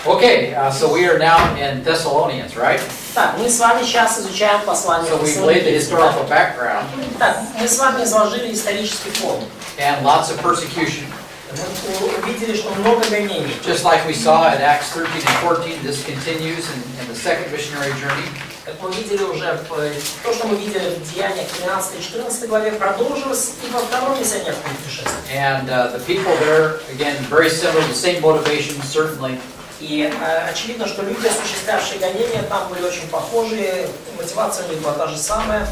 Okay, so we are now in Thessalonians, right? Так, мы с вами сейчас изучаем послание So we've laid the historical background Так, мы с вами изложили исторический фон. and lots of persecution. Мы увидели, что много гонений. Just like we saw at Acts 13 and 14, this continues in the second missionary journey. Как мы видели уже, то, что мы видели в Деяниях 13-14 главе, продолжилось и во втором миссионерском путешествии. And the people there, again, very similar, the same motivation, certainly. И очевидно, что люди, осуществлявшие гонения, там были очень похожие, мотивация у них была та же самая.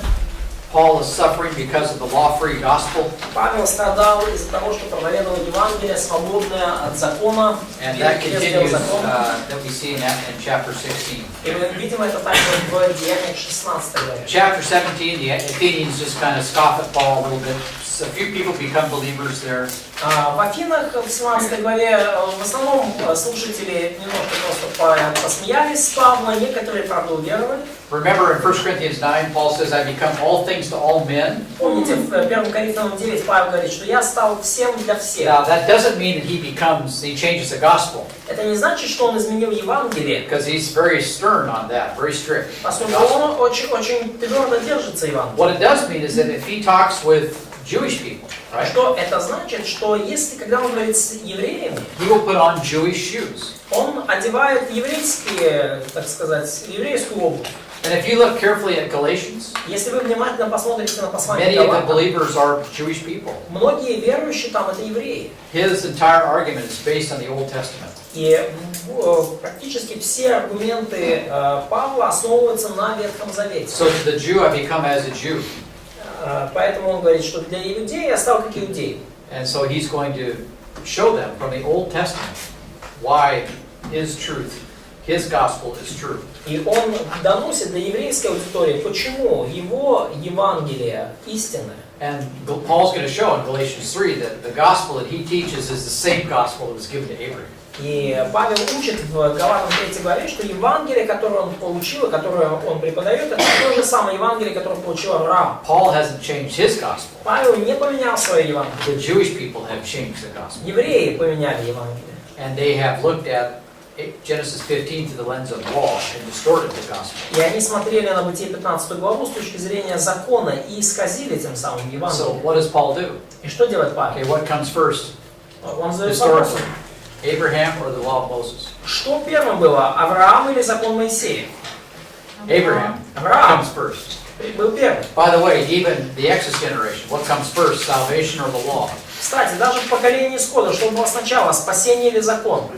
Paul is suffering because of the law-free gospel. Павел страдал из-за того, что проповедовал Евангелие, свободное от закона, And that без continues, закона. that we see in chapter 16. И мы видим это также в Деяниях 16 главе. Chapter 17, the Athenians just kind of scoff at Paul a little bit. So a few people become believers there. В Афинах в 17 главе в основном слушатели немножко просто посмеялись с Павла, некоторые, правда, уверовали. Remember in 1 Corinthians 9, Paul says, I become all things to all men. Помните, в 1 Коринфянам 9 Павел говорит, что я стал всем для всех. Now that doesn't mean that he changes the gospel. Это не значит, что он изменил Евангелие. Because he's very stern on that, very strict. Поскольку он очень твердо держится Евангелия. What it does mean is that if he talks with Jewish people, right? Что это значит, что если, когда он говорит с евреями, He will put on Jewish shoes. он одевает еврейские, так сказать, еврейскую обувь. And if you look carefully at Galatians, Если вы внимательно посмотрите на послание many of the Галатам, believers are Jewish people. многие верующие там это евреи. His entire argument is based on the Old Testament. И практически все аргументы Павла основываются на Ветхом Завете. So to the Jew I become as a Jew. Поэтому он говорит, что для иудея я стал как иудей. And so he's going to show them from the Old Testament why his truth, his gospel is true. И он доносит до еврейской аудитории, почему его Евангелие истинное. And Paul's going to show in Galatians 3 that the gospel that he teaches is the same gospel that was given to Abraham. И Павел учит в Галатам 3 главе, что Евангелие, которое он получил, и которое он преподает, это то же самое Евангелие, которое получил Авраам. Paul hasn't changed his gospel. Павел не поменял свое Евангелие. The Jewish people have changed the gospel. Евреи поменяли Евангелие. And they have looked at Genesis 15 through the lens of law and distorted the gospel. И они смотрели на Бытие 15 главу с точки зрения закона и исказили тем самым Евангелие. So what does Paul do? И что делает Павел? Okay, what comes first? Он задает вопрос. Historically, Abraham or the law of Moses? Что первым было, Авраам или закон Моисея? Abraham Авраам comes first. был первым. By the way, even the Exodus generation, what comes first, salvation or the law? Кстати, даже в поколении Исхода, что было сначала, спасение или закон?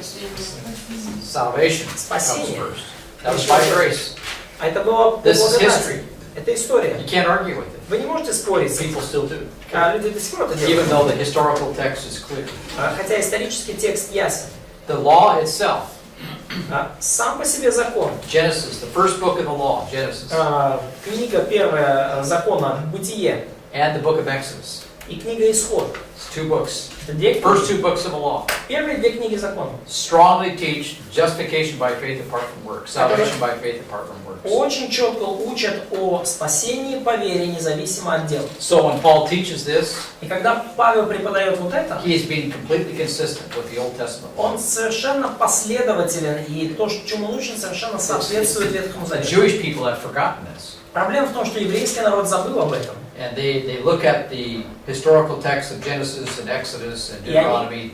Salvation comes Спасение. first. That was by grace. А это было по This is благодати. history. Это история. You can't argue with it. Вы не можете спорить с этим. People still do. А люди до сих пор это Even делают. though the historical text is clear. Хотя исторический текст ясен. The law itself, Сам по себе закон. Genesis, the first book of the law, Genesis, Книга первая закона, Бытие, and the book of Exodus. и книга Исход. It's two books. Это две First книги. two books of the law Первые две книги закона. strongly teach justification by faith apart from works, salvation by faith apart from works. Очень четко учат о спасении по вере, независимо от дел. So when Paul teaches this, И когда Павел преподает вот это, he is being completely consistent with the Old Testament law. он совершенно последователен, и то, чему он учит, совершенно соответствует Ветхому The Завету. Jewish people have forgotten this. Проблема в том, что еврейский народ забыл об этом. And they look at the historical texts of Genesis and Exodus and Deuteronomy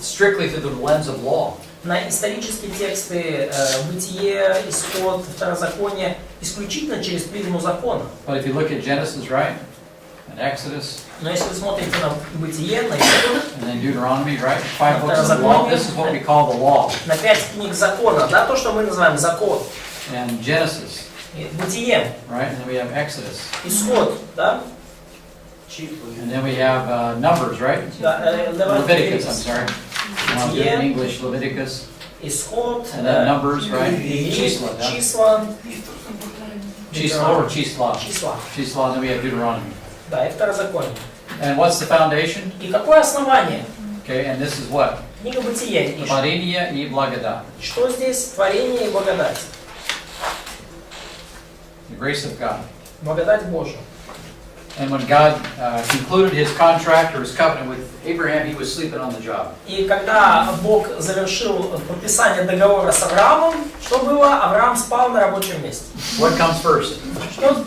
strictly through the lens of law. На исторические тексты Бытие, Исход, Второзаконие исключительно через призму закона. But if you look at Genesis, right, and Exodus, Но если вы смотрите на Бытие, на Исход, and then Deuteronomy, right, 5 books of the law, this is what we call the law. на 5 книг закона, да, то, что мы называем закон. And Genesis, Бытие, right, and then we have Exodus. Исход, да? And then we have Numbers, right? Leviticus, I'm sorry. In English, Leviticus. Исход, And then Numbers, right? Числа, да? Числа, Числа or Числа. числа, Числа, and then we have Deuteronomy. да, и Второзаконие. And what's the foundation? И какое основание? Okay, and this is what? Книга Бытия пишет. Творение и благодать. Что здесь? Творение и благодать. The grace of God. Благодать Божия. And when God concluded his contract or his covenant with Abraham, he was sleeping on the job. И когда Бог завершил подписание договора с Авраамом, что было? Авраам спал на рабочем месте. What comes first?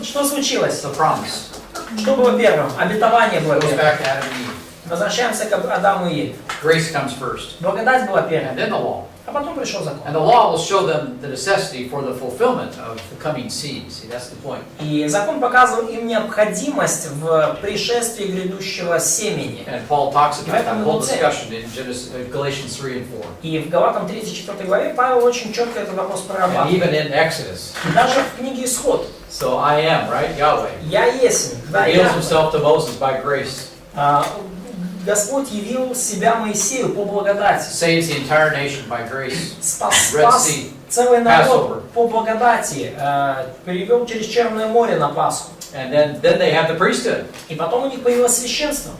Что случилось? The promise. Что было первым? Обетование было Goes первым. back to Adam and Eve. Возвращаемся к Адаму и Еве. Grace comes first. Благодать была And первой, then the law. а потом пришел закон. And the law will show them the necessity for the fulfillment of the coming seed. See, that's the point. И закон показывал им необходимость в пришествии грядущего семени. And Paul talks about that whole discussion in Galatians 3 and 4. И в Галатам 3-4 главе Павел очень четко этот вопрос And прорабатывает. even in Exodus. И даже в книге Исход. So I am, right? Yahweh. Я есть, да, Reveals я. himself to Moses by grace. Господь явил себя Моисею по благодати. Saves the entire nation by grace. Спас Red Sea. целый народ Passover. по благодати. Перевел через Черное море на Пасху. And then they have the priesthood. И потом у них появилось священство.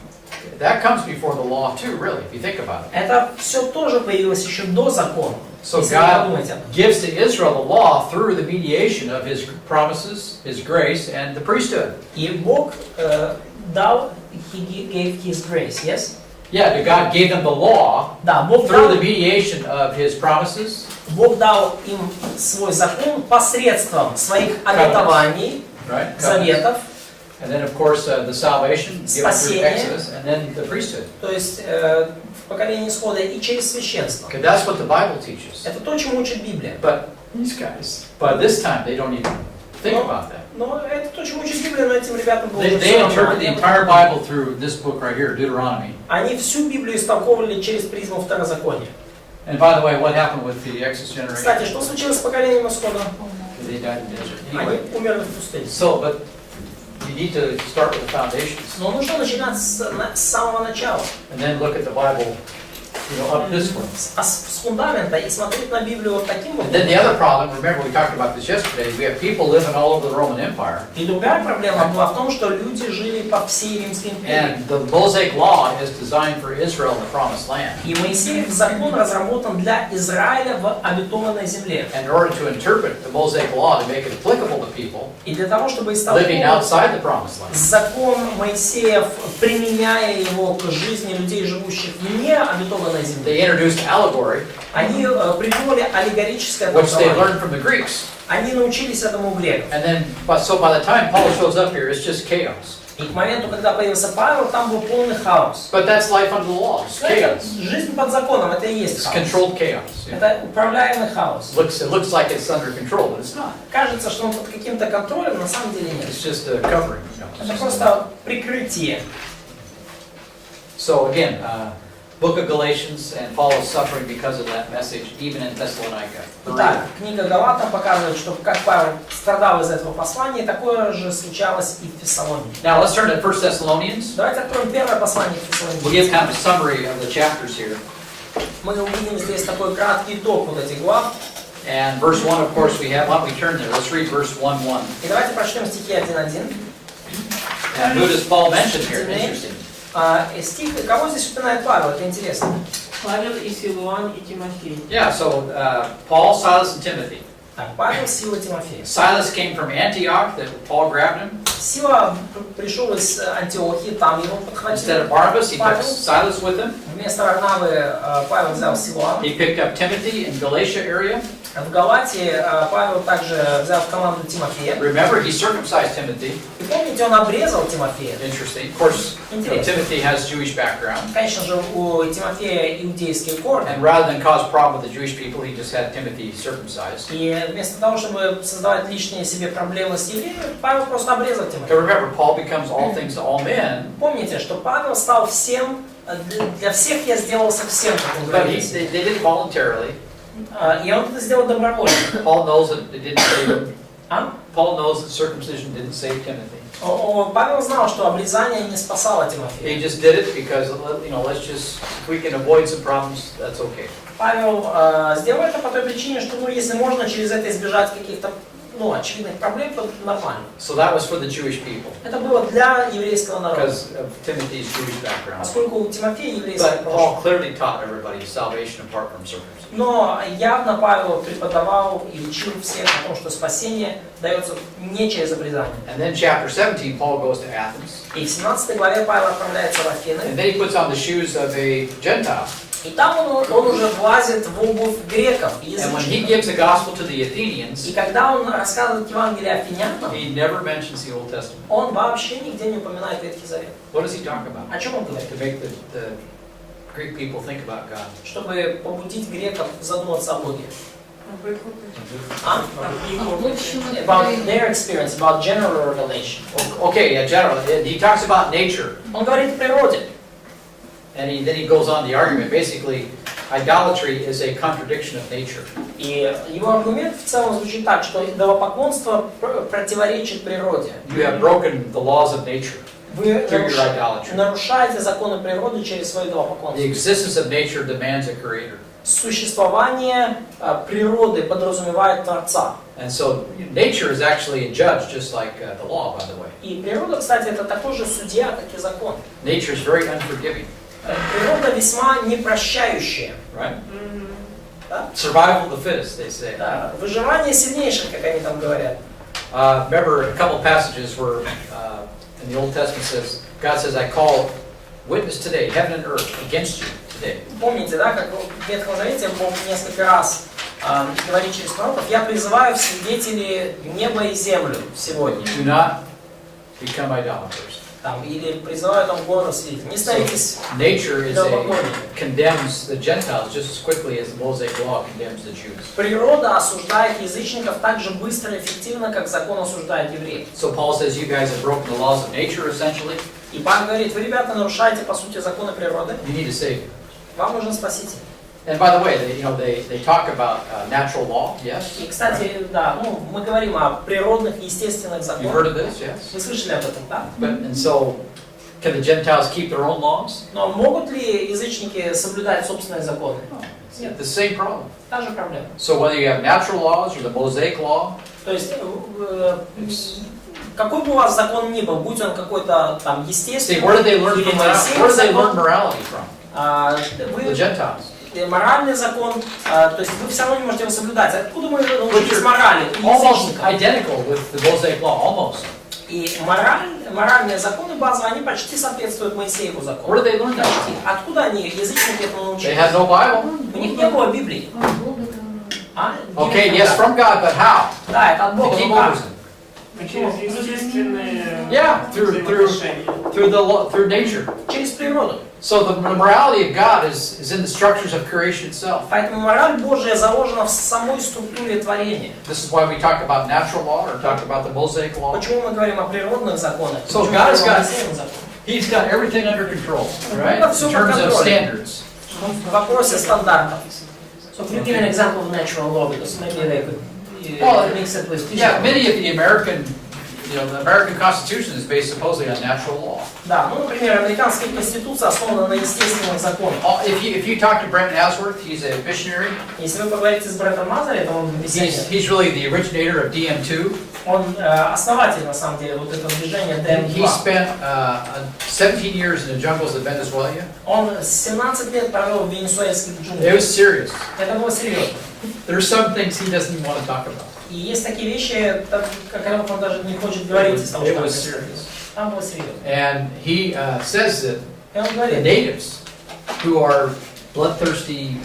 That comes before the law too, really, if you think about it. Это все тоже появилось еще до закона. So Если вы God подумаете об этом. gives to Israel the law through the mediation of his promises, his grace, and the priesthood. И Бог дал, He gave His grace, yes? Yeah, God gave them the law Да, Бог through дал, the mediation of his promises, Бог дал им свой закон посредством своих обетований, right? заветов, And then, of course, the salvation given through Спасение. Exodus, and then the priesthood. то есть в поколении Исхода и через священство. Okay, that's what the Bible teaches. Это то, чему учит Библия. But these guys, by this time, they don't even think about that. Но это то, чему учит Библия, но этим ребятам было They уже всё interpret равно. the entire Bible through this book right here, Deuteronomy. Они всю Библию истолковывали через призму Второзакония. And by the way, what happened with the Exodus Кстати, generation? что случилось с поколением Исхода? They died in the desert. Они Anyway, умерли в пустыне. so, but you need to start with the foundations, Но нужно начинать с самого начала, and then look at the Bible, up this way. с фундамента и смотреть на Библию вот таким And then the образом. other problem, remember we talked about this yesterday, we have people living all over the Roman Empire, И другая проблема была в том, что люди жили по всей Римской империи. and the Mosaic Law is designed for Israel in the Promised Land. И Моисеев закон разработан для Израиля в обетованной земле. And in order to interpret the Mosaic Law to make it applicable to people И для того, чтобы living истолковать outside the Promised Land, закон Моисеев, применяя его к жизни людей, живущих вне обетованной земли, they introduced allegory, они придумали аллегорическое which they толкование. learned from the Greeks. Они научились этому у греков. And then, so by the time Paul shows up here, it's just chaos. И к моменту, когда появился Павел, там был полный хаос. But that's life under the law, it's Но это chaos. жизнь под законом, это и есть It's хаос. controlled chaos. Это управляемый хаос. It looks like it's under control, but it's not. Кажется, что он под каким-то контролем, на самом деле нет. It's just a covering. Это просто прикрытие. So again, book of Galatians, and Paul is suffering because of that message, even in Thessalonica. Итак, книга Галатам показывает, что как Павел страдал из этого послания, такое же случалось и в Фессалонике. Now let's turn to 1 Thessalonians. Давайте откроем первое послание к We'll give Фессалоникийцам. kind of a summary of the chapters here. Мы увидим здесь такой краткий итог вот этих глав. And verse 1, of course, we have, why don't we turn there? Let's read verse 1:1. И давайте прочтем стихи 1:1. And who does Paul mention here? Interesting. Стих, кого здесь упоминает Павел, это интересно. Павел и Силуан и Тимофей. Yeah, so Paul, Silas, and Timothy. Так, Павел, Сила, Тимофей. Silas came from Antioch, that Paul grabbed him. Сила пришел из Антиохии, там его Instead of подхватили. Barnabas, he took Павел. Silas with him. Вместо Варнавы Павел взял Силуана. He picked up Timothy in Galatia area. В Галатии Павел также взял в команду Тимофея. Remember, he circumcised Timothy. И помните, он обрезал Тимофея. Interesting. Of course, Интересно. Timothy has Jewish background. Конечно же, у Тимофея иудейские корни. And rather than cause problem with the Jewish people, he just had Timothy circumcised. И вместо того, чтобы создавать личные себе проблемы с евреями, Павел просто обрезал Because Тимофея. remember, Paul becomes all things to all men, Помните, что Павел стал всем, для всех я сделался всем, как он but говорит. they did it voluntarily. И он это сделал добровольно. Paul knows that it didn't save him. А? Paul knows that circumcision didn't save Timothy. Павел знал, что обрезание не спасало Тимофея. He just did it because, let's just, if we can avoid some problems, that's okay. Павел сделал это по той причине, что если можно через это избежать каких-то очевидных проблем, то нормально. So that was for the Jewish people Это было для еврейского народа. because of Timothy's Jewish background. Поскольку у Тимофея еврейское But прошлое. Paul clearly taught everybody salvation apart from circumcision. Но явно Павел преподавал и учил всех о том, что спасение дается не через обрезание. And then chapter 17, Paul goes to Athens. И в 17 главе Павел отправляется в Афины. And then he puts on the shoes of a Gentile. И там он уже влазит в обувь греков, And when he язычников. gives the gospel to the Athenians, И когда он рассказывает Евангелие афинянам, he never mentions the Old Testament. он вообще нигде не упоминает Ветхий Завет. What does he talk about? О чем он говорит? To make the Greek people think about God. Чтобы побудить греков задуматься о Боге. А? About their experience, about general revelation. Okay, yeah, general. He talks about nature. Он говорит о природе. And then he goes on the argument. Basically, idolatry is a contradiction of nature. И его аргумент в целом звучит так, что идолопоклонство противоречит природе. You have broken the laws of nature Вы through your idolatry. нарушаете законы природы через свое The идолопоклонство. existence of nature demands a creator. Существование природы подразумевает Творца. And so nature is actually a judge, just like the law, by the way. И природа, кстати, это такой же судья, как и закон. Nature is very unforgiving, Природа весьма непрощающая. right? Да? Survival of the fittest, they say. Да, выживание сильнейших, как они там говорят. Remember a couple passages where in the Old Testament says, God says, I call witness today, heaven and earth, against you today. Помните, да, как в Ветхом Завете Бог несколько раз говорит через пророков: я призываю в свидетели небо и землю сегодня. Do not become idolaters. Там, или призываю там гору свидетелей. Не становитесь Nature is идолопоклонниками. condemns the Gentiles just as quickly as the Mosaic law condemns the Jews. Природа осуждает язычников так же быстро и эффективно, как закон осуждает евреев. So Paul says you guys have broken the laws of nature essentially. И Павел говорит: вы, ребята, нарушаете, по сути, законы природы. You need a savior. Вам нужен спаситель. And by the way, they talk about natural law, yes? И, кстати, да, мы говорим о природных, естественных You've heard законах. of this, yes? Вы слышали об этом, да? And so, can the Gentiles keep their own laws? Но могут ли язычники соблюдать собственные законы? It's the same problem. Та же проблема. So whether you have natural laws or the Mosaic law, То есть, какой бы у вас закон ни был, будь он какой-то там see, естественный, where did they learn или from Моисеев where did they learn закон, morality from? The вы Gentiles. моральный закон, то есть вы все равно не можете его соблюдать. Откуда мы Which научились are морали? У almost язычников. identical with the Mosaic law, almost. И моральные законы базовые, они почти соответствуют Моисееву закону. Where did they learn that Почти. from? Откуда они, язычники, этому They научились? had no Bible. У них не было Библии. А? Okay, yes, from God, but how? Да, это от To Бога. keep Ну как? over. Через естественные Yeah, through the law, through nature. Через природу. So the morality of God is in the structures of creation itself. Поэтому мораль Божия заложена в самой структуре творения. This is why we talk about natural law or talk about the Mosaic law. Почему мы говорим о природных законах? So Почему God has мы говорим о got- Моисеевом законе? He's got everything under control, right? Бога всё In под terms of контролем. standards. В вопросе стандартов. So if you give an example of natural law, because maybe they could Well, mix it with Yeah, physical. many of the American, the American Constitution is based supposedly on natural law. Да, ну, например, американская конституция основана на естественных законах. If you talk to Brent Asworth, he's a missionary. Если вы поговорите с Бреттом Мазером, он He's really the originator of DN2. Он основатель, на самом деле, вот этого движения And he ДМ2. spent 17 years in the jungles of Venezuela. Он 17 лет провел в венесуэльских It джунглях. was serious. Это было серьезно. There's some things he doesn't even want to talk about. И есть такие вещи, о которых он даже не хочет говорить из того, It что was там serious. происходит. Там было серьезно. And he says that И он the говорит, natives, who are bloodthirsty,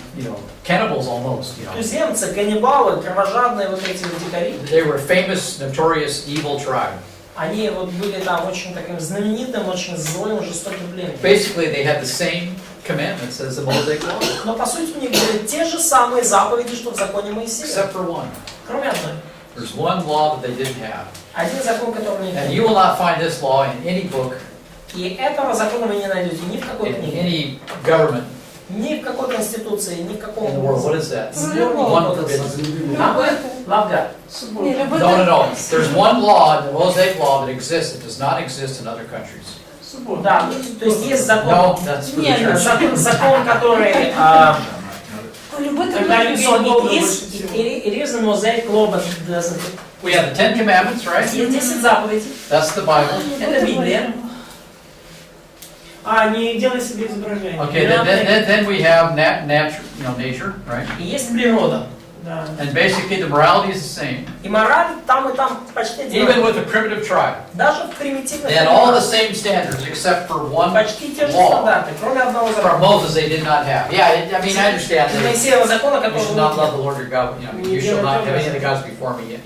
cannibals almost, туземцы, каннибалы, кровожадные вот эти вот дикари, they were a famous, notorious, evil tribe. они вот были там очень таким знаменитым, очень злым, жестоким племенем. Basically, they had the same commandments as the Mosaic law, Но по сути у них были те же самые заповеди, что в законе Моисея, except for one. кроме одной. There's one law that they didn't have. Один закон, который не And you will not find this law in any book, И этого закона вы не найдете ни в какой in книге, any government ни в какой конституции, ни в каком in the world. What is that? сборнике One кодекса. forbidden. Love God. No. There's one law in the Mosaic law that exists that does not exist in other countries. Да, то есть есть закон, No, that's for the church. закон, который Когда люди so Бога it is, больше всего. it is a mosaic law, but it doesn't. We have the 10 Commandments, right? Есть 10 заповедей. That's the Bible. Это Библия. Не делай себе изображение. Okay, then we have nature, right? И есть природа. Да. And basically the morality is the same. И мораль там и там почти Even одинаковая. with a primitive tribe. Даже в примитивных They had all the племенах same standards except for one почти те же law. стандарты, кроме одного From закона. Moses they did not have. Yeah, I mean, I understand Из that Моисеева закона, you который should not love the Lord your God, you shall not have any of the gods before me,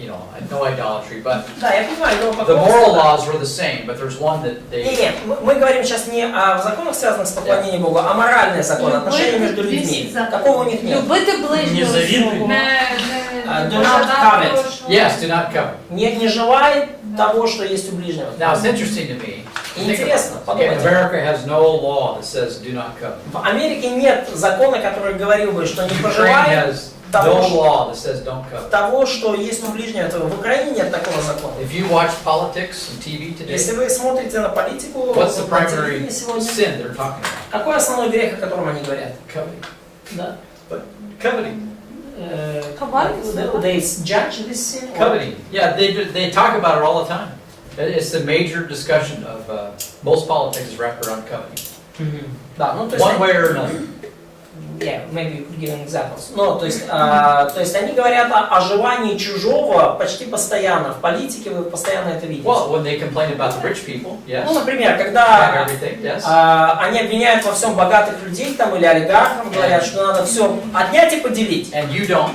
no idolatry. But Да, я понимаю, но the moral поклонство... laws were the same, but there's one that they... Не, мы говорим сейчас не о законах, связанных с поклонением Богу, а моральные законы, отношения между людьми. Какого у них нет? Любити ближнього Не завидуй. свого. Do not covet. Yes, do not covet. Не желай того, что есть у ближнего. Now it's interesting to me. Интересно, Okay, подумайте. America has no law that says do not covet. В Америке нет закона, который говорил бы, что не Ukraine пожелай has того, no law that says don't covet. того, что есть у ближнего. В Украине нет такого закона. If you watch politics and TV today, Если вы смотрите на политику, what's the на primary телевидении сегодня, sin they're talking about? какой основной грех, о котором они говорят? Coveting. Да. Coveting. They judge this sin? or- Coveting. Yeah, they talk about it all the time. It's the major discussion of most politics is wrapped around coveting. Мгм. Да, ну то есть... One way or another. Yeah, maybe you could give examples. Ну, то есть они говорят о желании чужого почти постоянно. В политике вы постоянно это видите. Well, when they complain about the rich people, yes, Ну, например, have когда everything, yes. они обвиняют во всем богатых людей там или олигархов, говорят, что надо все отнять и поделить. And you don't.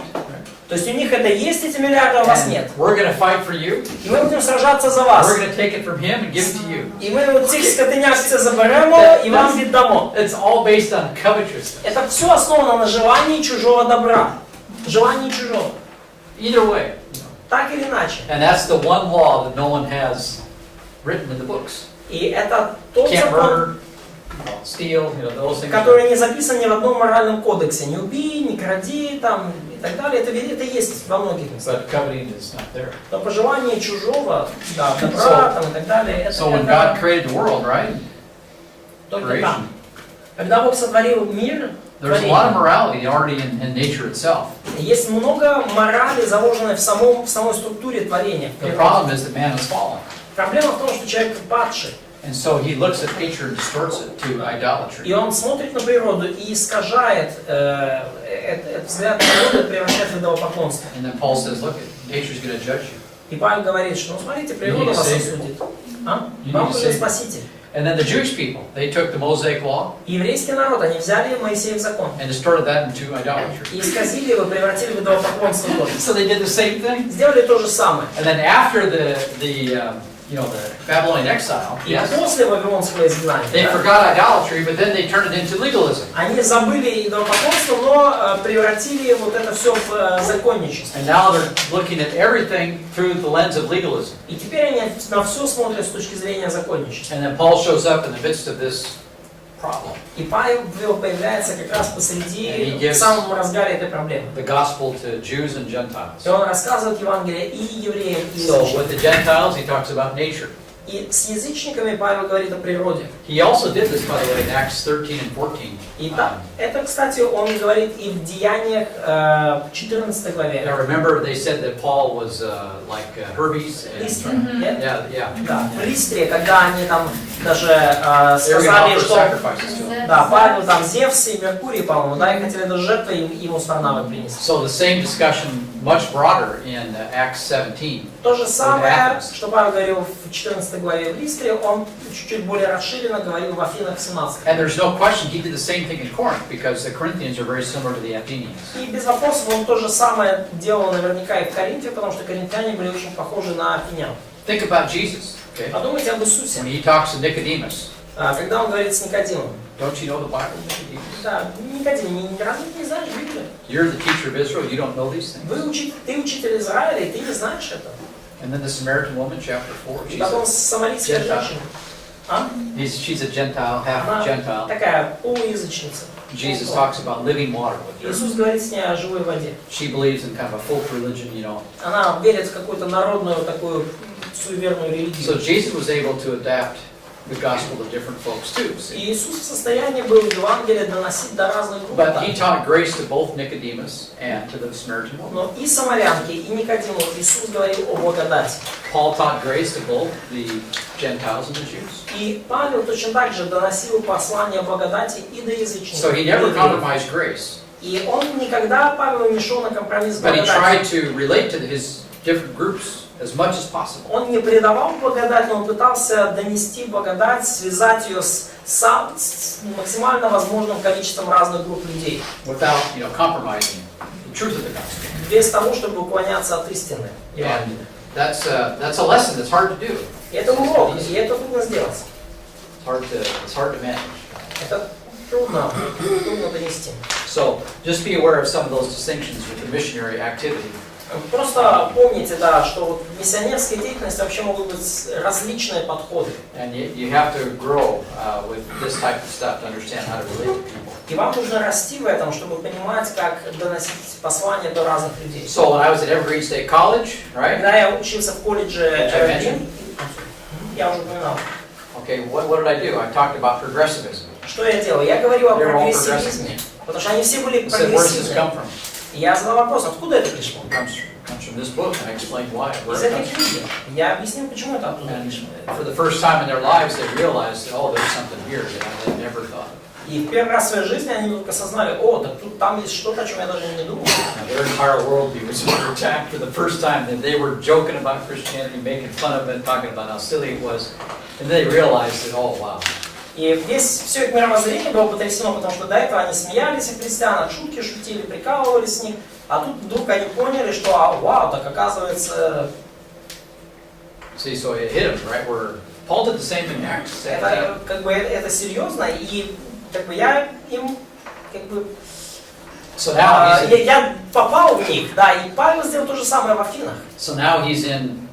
То есть у них это есть, эти миллиарды, а у вас And нет. we're going to fight for you. І ми будемо сражатися за вас. We're going to take it from him and give it to you. І ми цих скотиняк все заберемо і вам віддамо. It's all based on covetousness. Это все основано на желании чужого добра. Желании чужого. Either way. Так или иначе. And that's the one law that no one has written in the books. И это тот Can't закон, murder, steal, those things. который не записан ни в одном моральном кодексе. Не убей, не кради, там, и так далее. Это есть во многих местах. But coveting is not there. Но пожелание чужого, да, добра там, и так далее, это, So when God created the world, right? только там. Когда Бог сотворил мир, There's a lot of morality already in nature itself. есть много морали, заложенной в самой структуре творения. в The природе. problem is that man is fallen. Проблема в том, что человек падший. And so he looks at nature and distorts it to idolatry. И он смотрит на природу и искажает этот взгляд на природу и превращает в идолопоклонство. And then Paul says, look, nature's going to judge you. И Павел говорит, что, ну смотрите, природа вас осудит. А? You Вам need to нужен save- спаситель. And then the Jewish people, they took the Mosaic law Еврейский народ, они взяли Моисеев закон and distorted that into idolatry. и исказили его, превратили в идолопоклонство тоже. So they did the same thing. Сделали то же самое. And then after the Babylonian exile, И yes, после Вавилонского изгнания they да, forgot idolatry, but then they turned it into legalism. они забыли идолопоклонство, но превратили вот это все в законничество. And now they're looking at everything through the lens of legalism. И теперь они на все смотрят с точки зрения законничества. And then Paul shows up in the midst of this problem. И Павел появляется как раз посреди, And he в gives- самом разгаре этой проблемы. The gospel to Jews and Gentiles. И он рассказывает Евангелие и евреям, и So язычникам. with the Gentiles, he talks about nature. И с язычниками Павел говорит о природе. He also did this, by the way, in Acts 13 and 14. И это, кстати, он говорит и в Деяниях 14 главе. Now remember, they said that Paul was like Hermes. Листре. And, Нет? yeah. Да, в Листре, когда они там даже They were going to сказали, offer что sacrifices to him. да, Павел там Зевс и Меркурий, по-моему, да, и хотели даже жертвы ему с Варнавой принести. So the same discussion, much broader in Acts 17. То же самое, Athens. что Павел говорил в 14 главе в Листре, он чуть-чуть более расширенно говорил в Афинах в 17. And there's no question he did the same thing in Corinth, because the Corinthians are very similar to the Athenians. И без вопросов он то же самое делал наверняка и в Коринфе, потому что коринфяне были очень похожи на афинян. Think about Jesus, okay? Подумайте об Иисусе. When he talks to Nicodemus, Когда он говорит с Никодимом. don't you know the Bible, Nicodemus? Да, Никодим, разве ты не знаешь Библию? You're the teacher of Israel, you don't know these things. Ты учитель Израиля, и ты не знаешь этого. And then the Samaritan woman, chapter 4, И потом самарийская Gentile. женщина. А? she's a Gentile, half Она Gentile. такая полуязычница. Jesus talks about living water with her. Иисус говорит с ней о живой воде. She believes in kind of a folk religion, Она верит в какую-то народную такую суеверную So религию. Jesus was able to adapt the gospel to different folks too. See? И Иисус в состоянии был Евангелие доносить до разных групп. But he taught grace to both Nicodemus and to the Samaritan woman. Но и самарянке, и Никодиму Иисус говорил о благодати. Paul taught grace to both the Gentiles and the Jews. И Павел точно так же доносил послание благодати и до язычников. So he never compromised grace. И он никогда, Павел, не шел на компромисс с But he tried благодатью. to relate to his different groups as much as possible. Он не предавал благодать, но он пытался донести благодать, связать ее с максимально возможным количеством разных групп людей. Without, compromising the truth of the gospel. Без того, чтобы уклоняться от истины. And that's a lesson that's hard to do. И это урок, и это трудно сделать. It's hard to manage. Это трудно донести. So just be aware of some of those distinctions with the missionary activity. Просто помните, да, что вот в миссионерской деятельности вообще могут быть различные подходы. And you have to grow with this type of stuff to understand how to relate to people. И вам нужно расти в этом, чтобы понимать, как доносить послание до разных людей. So when I was at Evergreen State College, right? Когда я учился в колледже Evergreen, я уже упоминал. Okay, what did I do? I talked about progressivism. Что я делал? Я говорил о They're all прогрессивизме, потому что они все были I said, where does this прогрессивные. come from? И я задал вопрос, откуда это пришло? It comes from this book, and I explained why. Where Из it этой comes from. книги. Я объяснил, почему это оттуда And пришло. for the first time in their lives, they realized that, oh, there's something here that I had never thought of. И в первый раз в своей жизни они вдруг осознали, о, так тут там есть что-то, о чем я даже не думал. Now, their entire worldview was under attack for the first time. That they were joking about Christianity, making fun of it, talking about how silly it was, and they realized that, oh, wow. И все их мировоззрение было потрясено, потому что до этого они смеялись из христиан, шутки шутили, прикалывались с них, а тут вдруг они поняли, что, вау, так оказывается... See, so it hit them, right? Where Paul did the same thing in Acts. Это, как бы, это серьезно, и как бы, я им, как бы, So now he's in, я попал в них, да, и Павел сделал то же самое в Афинах. so now he's in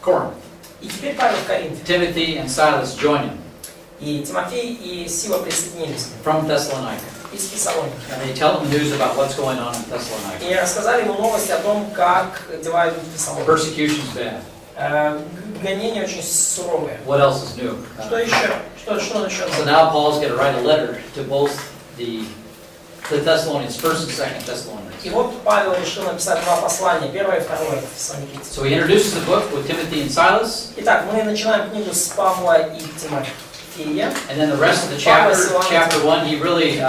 Corinth. И теперь Павел в Коринфе. Timothy and Silas join him И Тимофей и Сила присоединились к from ним Thessalonica. из Фессалоники. And they tell him news about what's going on in Thessalonica. И рассказали ему новости о том, как дела идут в Фессалонике. Persecution's bad. Гонения очень суровые. What else is new? Что еще? Что еще? So now Paul's going to write a letter to both the Thessalonians, 1st and 2nd Thessalonians. И вот Павел решил написать два послания, первое и второе Фессалоникийцам. So he introduces the book with Timothy and Silas, Итак, мы начинаем книгу с Павла и Тимофея. and then the rest of the chapter 1, he really,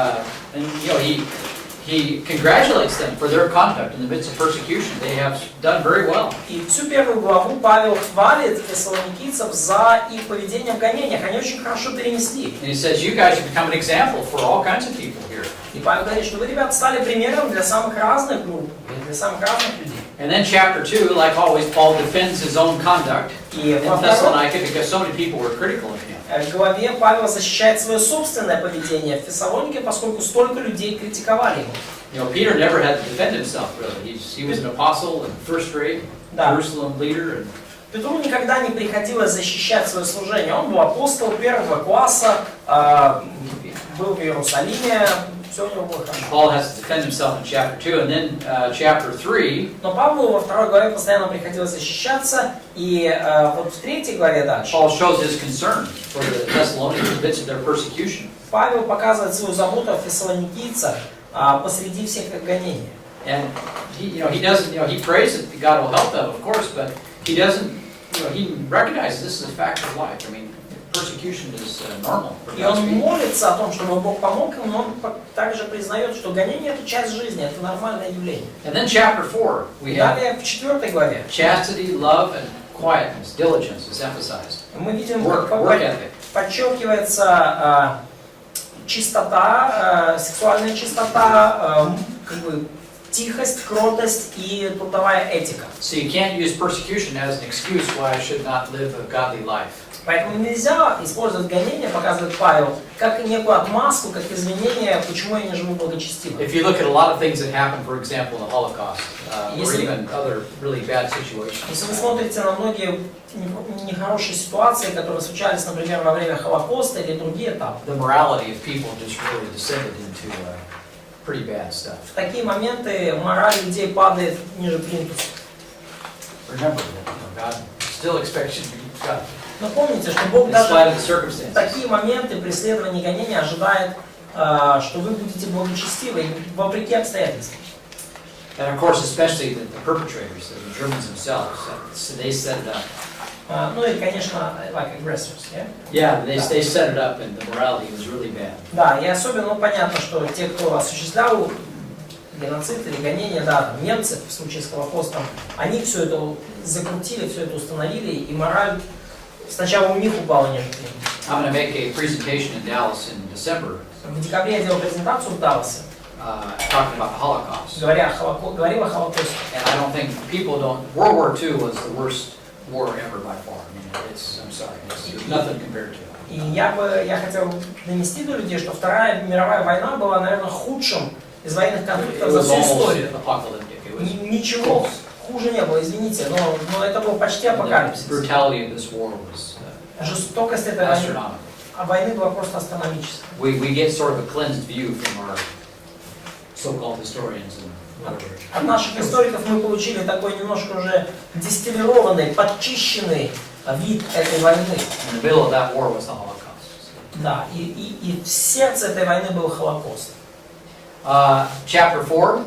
he congratulates them for their conduct in the midst of persecution. They have done very well. И всю первую главу Павел хвалит фессалоникийцев за их поведение в гонениях. Они очень хорошо перенесли. And he says, you guys have become an example for all kinds of people here. И Павел говорит, что вы, ребята, стали примером для самых разных групп, для самых разных людей. And then chapter 2, like always, Paul defends his own conduct И in во второй Thessalonica because so many people were critical of him. главе Павел защищает свое собственное поведение в Фессалонике, поскольку столько людей критиковали его. You know, Peter never had to defend himself, really. He was an apostle and first-rate Jerusalem leader. And Петру никогда не приходилось защищать свое служение. Он был апостол первого класса, был в Иерусалиме, все у него было хорошо. Paul has to defend himself in chapter 2, and then chapter 3, Но Павлу во второй главе постоянно приходилось защищаться, и вот в третьей главе дальше Paul shows his concern for the Thessalonians in the midst of their persecution. Павел показывает свою заботу о фессалоникийцах посреди всех их гонений. And he doesn't, he prays that God will help them, of course, but he doesn't, he recognizes this is a fact of life. I mean, persecution is normal for И God's он people. молится о том, чтобы Бог помог им, но он также признает, что гонение – это часть жизни, это нормальное явление. And then chapter 4, we have Далее в 4 главе chastity, love, and quietness, diligence is emphasized. мы видим, Work как ethic. подчеркивается чистота, сексуальная чистота, как бы тихость, кротость и трудовая этика. So you can't use persecution as an excuse why I should not live a godly life. Поэтому нельзя использовать гонение, показывает Павел, как некую отмазку, как извинение, почему я не живу благочестиво. If you look at a lot of things that happened, for example, in the Holocaust, or Если- even other really bad situations, Если вы смотрите на многие нехорошие ситуации, которые случались, например, во время Холокоста или другие этапы, the morality of people just really descended into pretty bad stuff. в такие моменты мораль людей падает ниже плинтуса. Remember that God still expects you to be godly. Но помните, что Бог in даже spite of the в circumstances. такие моменты преследования и гонения ожидает, что вы будете благочестивы вопреки обстоятельствам. And of course, especially the perpetrators, the Germans themselves, so they set it up. Ну и, конечно, like aggressors, yeah? Yeah, they set it up, and the morality was really bad. Да, и особенно, ну, понятно, что те, кто осуществлял геноцид или гонение, да, там, немцы, в случае с Холокостом, они все это закрутили, все это установили, и мораль сначала у них упала ниже плинтуса. I'm going to make a presentation in Dallas in December, В декабре я делал презентацию в Далласе, talking about the Holocaust. говорил о Холокосте. And I don't think people don't. World War II was the worst war ever by far. I mean, I'm sorry, it's nothing compared to it. И я хотел донести до людей, что Вторая мировая война была, наверное, худшим из военных конфликтов за всю историю. Ничего хуже не было, извините, но это был почти апокалипсис. Жестокость этой войны была просто астрономическая. We get sort of a cleansed view from our so-called historians and whatever. От наших историков мы получили такой немножко уже дистиллированный, подчищенный вид этой войны. In the middle of that war was the Holocaust. Да, и в сердце этой войны был Холокост. Chapter 4.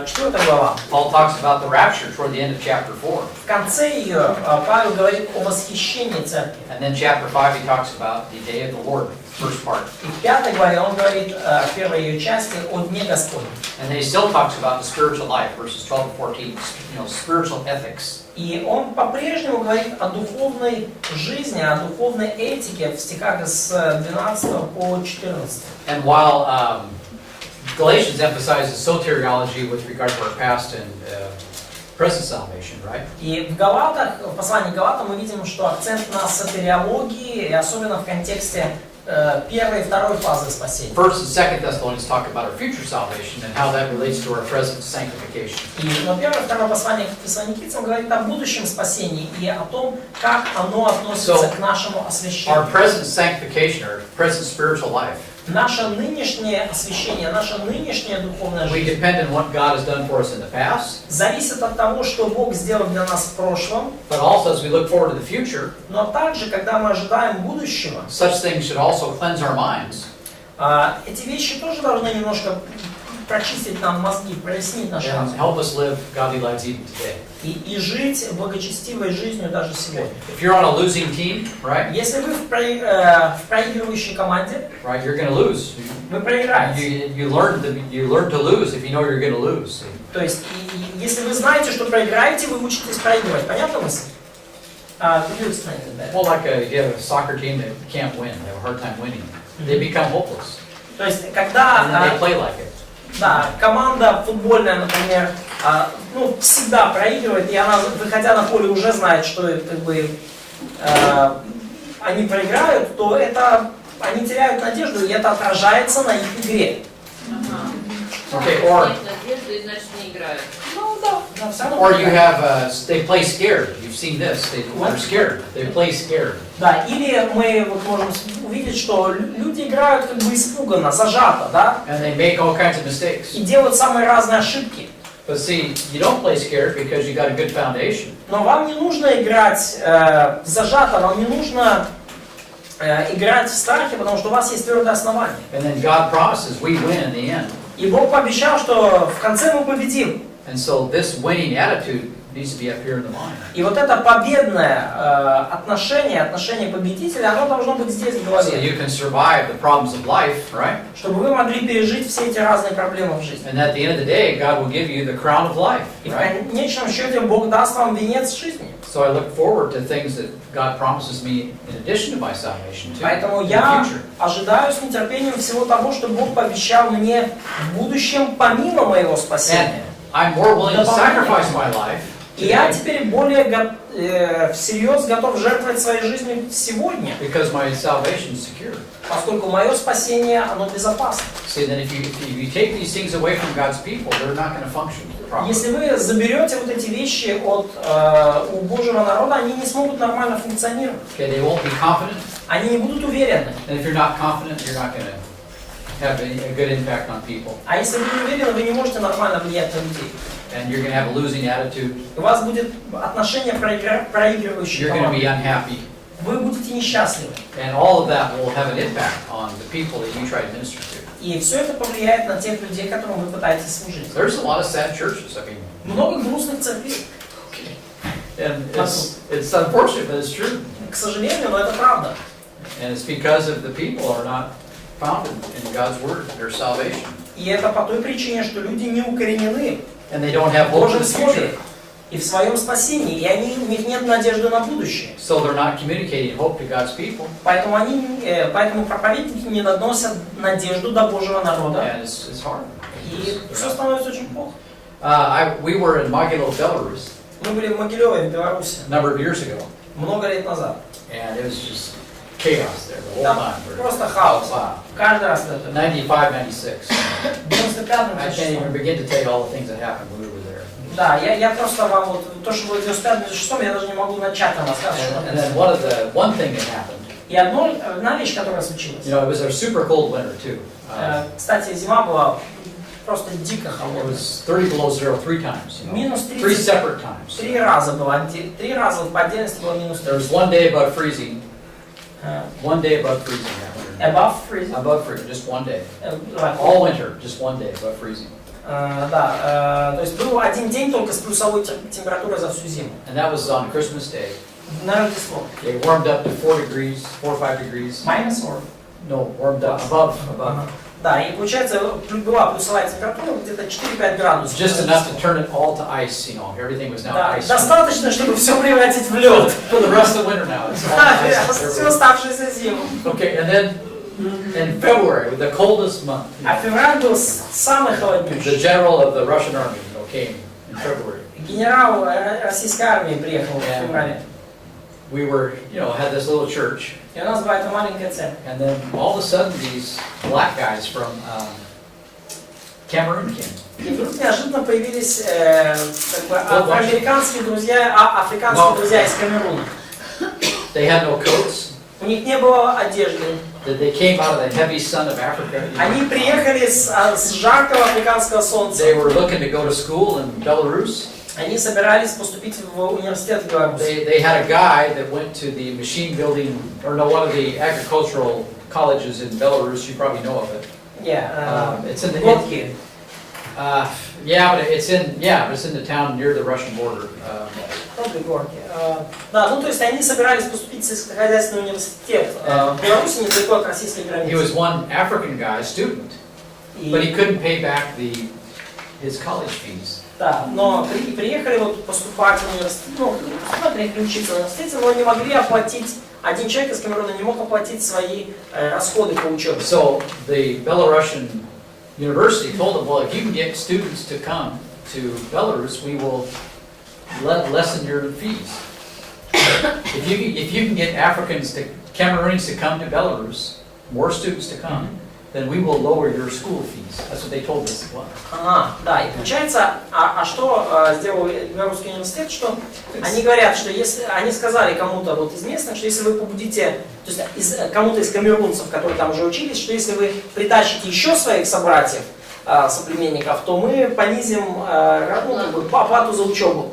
4 глава. Paul talks about the rapture toward the end of chapter 4. В конце ее Павел говорит о восхищении церкви. And then chapter 5 he talks about the day of the Lord, first part. И в 5 главе он говорит в первой ее части о Дне Господнем. And then he still talks about the spiritual life, verses 12 to 14, spiritual ethics. И он по-прежнему говорит о духовной жизни, о духовной этике в стихах с 12 по 14. And while Galatians emphasizes soteriology with regard to our past and present salvation, right? И в Галатах, в послании к Галатам мы видим, что акцент на сотериологии, и особенно в контексте первой и второй фазы спасения. First and Second Thessalonians talk about our future salvation and how that relates to our present sanctification. Но первое и второе послание к Фессалоникийцам говорит о будущем спасении и о том, как оно относится к нашему освящению. Our present sanctification, our present spiritual life. Наше нынешнее освящение, наша нынешняя духовная We жизнь depend on what God has done for us in the past, зависит от того, что Бог сделал для нас в прошлом, but also as we look forward to the future, но также, когда мы ожидаем будущего, such things should also cleanse our minds. эти вещи тоже должны немножко прочистить нам мозги, прояснить наш And разум. help us live godly lives even today. И жить благочестивой жизнью даже сегодня. If you're on a losing team, right? Если вы в проигрывающей команде, Right, you're going to lose. вы проиграете. You learn to lose if you know you're going to lose. То есть, если вы знаете, что проиграете, вы учитесь проигрывать. Понятно мысль? Could you explain that? Well, like you have a soccer team that can't win, they have a hard time winning. They become hopeless. То есть, And then когда they play like it. да, команда футбольная, например, всегда проигрывает, и она, выходя на поле, уже знает, что как бы, они проиграют, то это они теряют надежду, и это отражается на их игре. Okay, or you have they play scared. You've seen this. They're scared. They play scared. Да, или мы вот можем увидеть, что люди играют как бы испуганно, зажато, да? And they make all kinds of mistakes. И делают самые разные ошибки. But see, you don't play scared because you got a good foundation. Но вам не нужно играть зажато, вам не нужно играть в страхе, потому что у вас есть твердое основание. And then God promises we win in the end. И Бог пообещал, что в конце мы победим. And so this winning attitude needs to be up here in the mind. И вот это победное отношение победителя, оно должно быть здесь в So голове. you can survive the problems of life, right? Чтобы вы могли пережить все эти разные проблемы в жизни. And at the end of the day, God will give you the crown of life, И в right? конечном счете Бог даст вам венец жизни. So I look forward to things that God promises me in addition to my salvation too, Поэтому in the я future. ожидаю с нетерпением всего того, что Бог пообещал мне в будущем помимо моего спасения. I'm more willing to sacrifice my life И я today теперь более всерьез готов жертвовать своей жизнью сегодня, because my salvation is secure. поскольку мое спасение, оно безопасно. See, then if you take these things away from God's people, they're not going to function properly. Если вы заберете вот эти вещи у Божьего народа, они не смогут нормально функционировать. Okay, they won't be confident, Они не будут уверены. and if you're not confident, you're not going to have a good impact on people, А если вы не уверены, вы не можете нормально влиять на людей. and you're going to have a losing attitude. У вас будет отношение проигрывающей You're going to be команды. unhappy. вы будете несчастливы. And all of that will have an impact on the people that you try to minister to. И все это повлияет на тех людей, которым вы пытаетесь служить. There's a lot of sad churches. I mean, Много грустных церквей. and it's unfortunate, but it's true. К сожалению, но это правда. And it's because of the people are not founded in God's word, their salvation. И это по той причине, что люди не укоренены And they don't have в hope in Божьем the Слове future. и в своем спасении, и у них нет надежды на будущее. So they're not communicating hope to God's people. Поэтому проповедники не доносят надежду до Божьего народа, And it's hard. и все становится очень плохо. We were in Mogilov, Belarus Мы были в Могилеве, в Беларуси, a number of years ago. много лет назад. And it was just chaos there the whole Там time. просто хаос. Wow. Каждый раз это. 95, 96. В 95-м, I can't even begin to tell you all the things that happened when we were there. Да, я просто вам вот то, что было в 95-96, я даже не могу начать вам рассказывать, что And then там. one thing that happened, И одна вещь, которая случилась. you know, it was a super cold winter too. Кстати, зима была просто дико It холодная. was 30 below zero 3 times. You know, Минус 3 30. separate times. 3 раза было, 3 раза по отдельности было минус There 30. was one day above freezing. Э, One day above freezing that winter. Above freezing. Above freezing, just one day. Давай. All winter, just one day above freezing. Да, то есть был один день только с плюсовой температурой за всю зиму. And that was on Christmas Day. На Рождество. It warmed up to 4 degrees, 4 or 5 degrees. Minus or? No, warmed up above. Ага. Да, и получается была плюсовая температура где-то 4-5 градусов. Just enough to turn it all to ice, you know. Everything was now Да, ice. достаточно, чтобы все превратить в лед. For the rest of the winter now, it's all ice. Всю everywhere. оставшуюся зиму. Okay, and then in February, the coldest month, А февраль был самый the холоднейший. general of the Russian army, you know, came in February. Генерал российской армии приехал в феврале. We were, you know, had this little church, И у нас была эта маленькая церковь. and then all of a sudden these black guys from Cameroon came. И вдруг неожиданно появились американские друзья, африканские друзья из Камеруна. They had no coats. У них не было одежды. They came out of the heavy sun of Africa. You know. Они приехали с жаркого африканского солнца. They were looking to go to school in Belarus. Они собирались поступить в университет в Беларуси. They had a guy that went to the machine building, or no, one of the agricultural colleges in Belarus. You probably know of it. It's in the Горки. but it's in the town near the Russian border. Горки. Да, ну то есть они собирались поступить в сельскохозяйственный университет в Беларуси, недалеко от российской He границы. was one African guy, student, but he couldn't pay back his college fees. Да, но приехали вот поступать в университет, приехали учиться в университете, но не могли оплатить, один человек из Камеруна не мог оплатить свои расходы по учебе. So the Belarusian university told him, well, if you can get students to come to Belarus, we will lessen your fees. If you can get Cameroonians to come to Belarus, more students to come, then we will lower your school fees. That's what they told us. Да, и получается, что сделал Белорусский университет, что они говорят, что если они сказали кому-то вот из местных, что если вы побудите, то есть кому-то из камерунцев, которые там уже учились, что если вы притащите еще своих собратьев, соплеменников, то мы понизим оплату за учебу.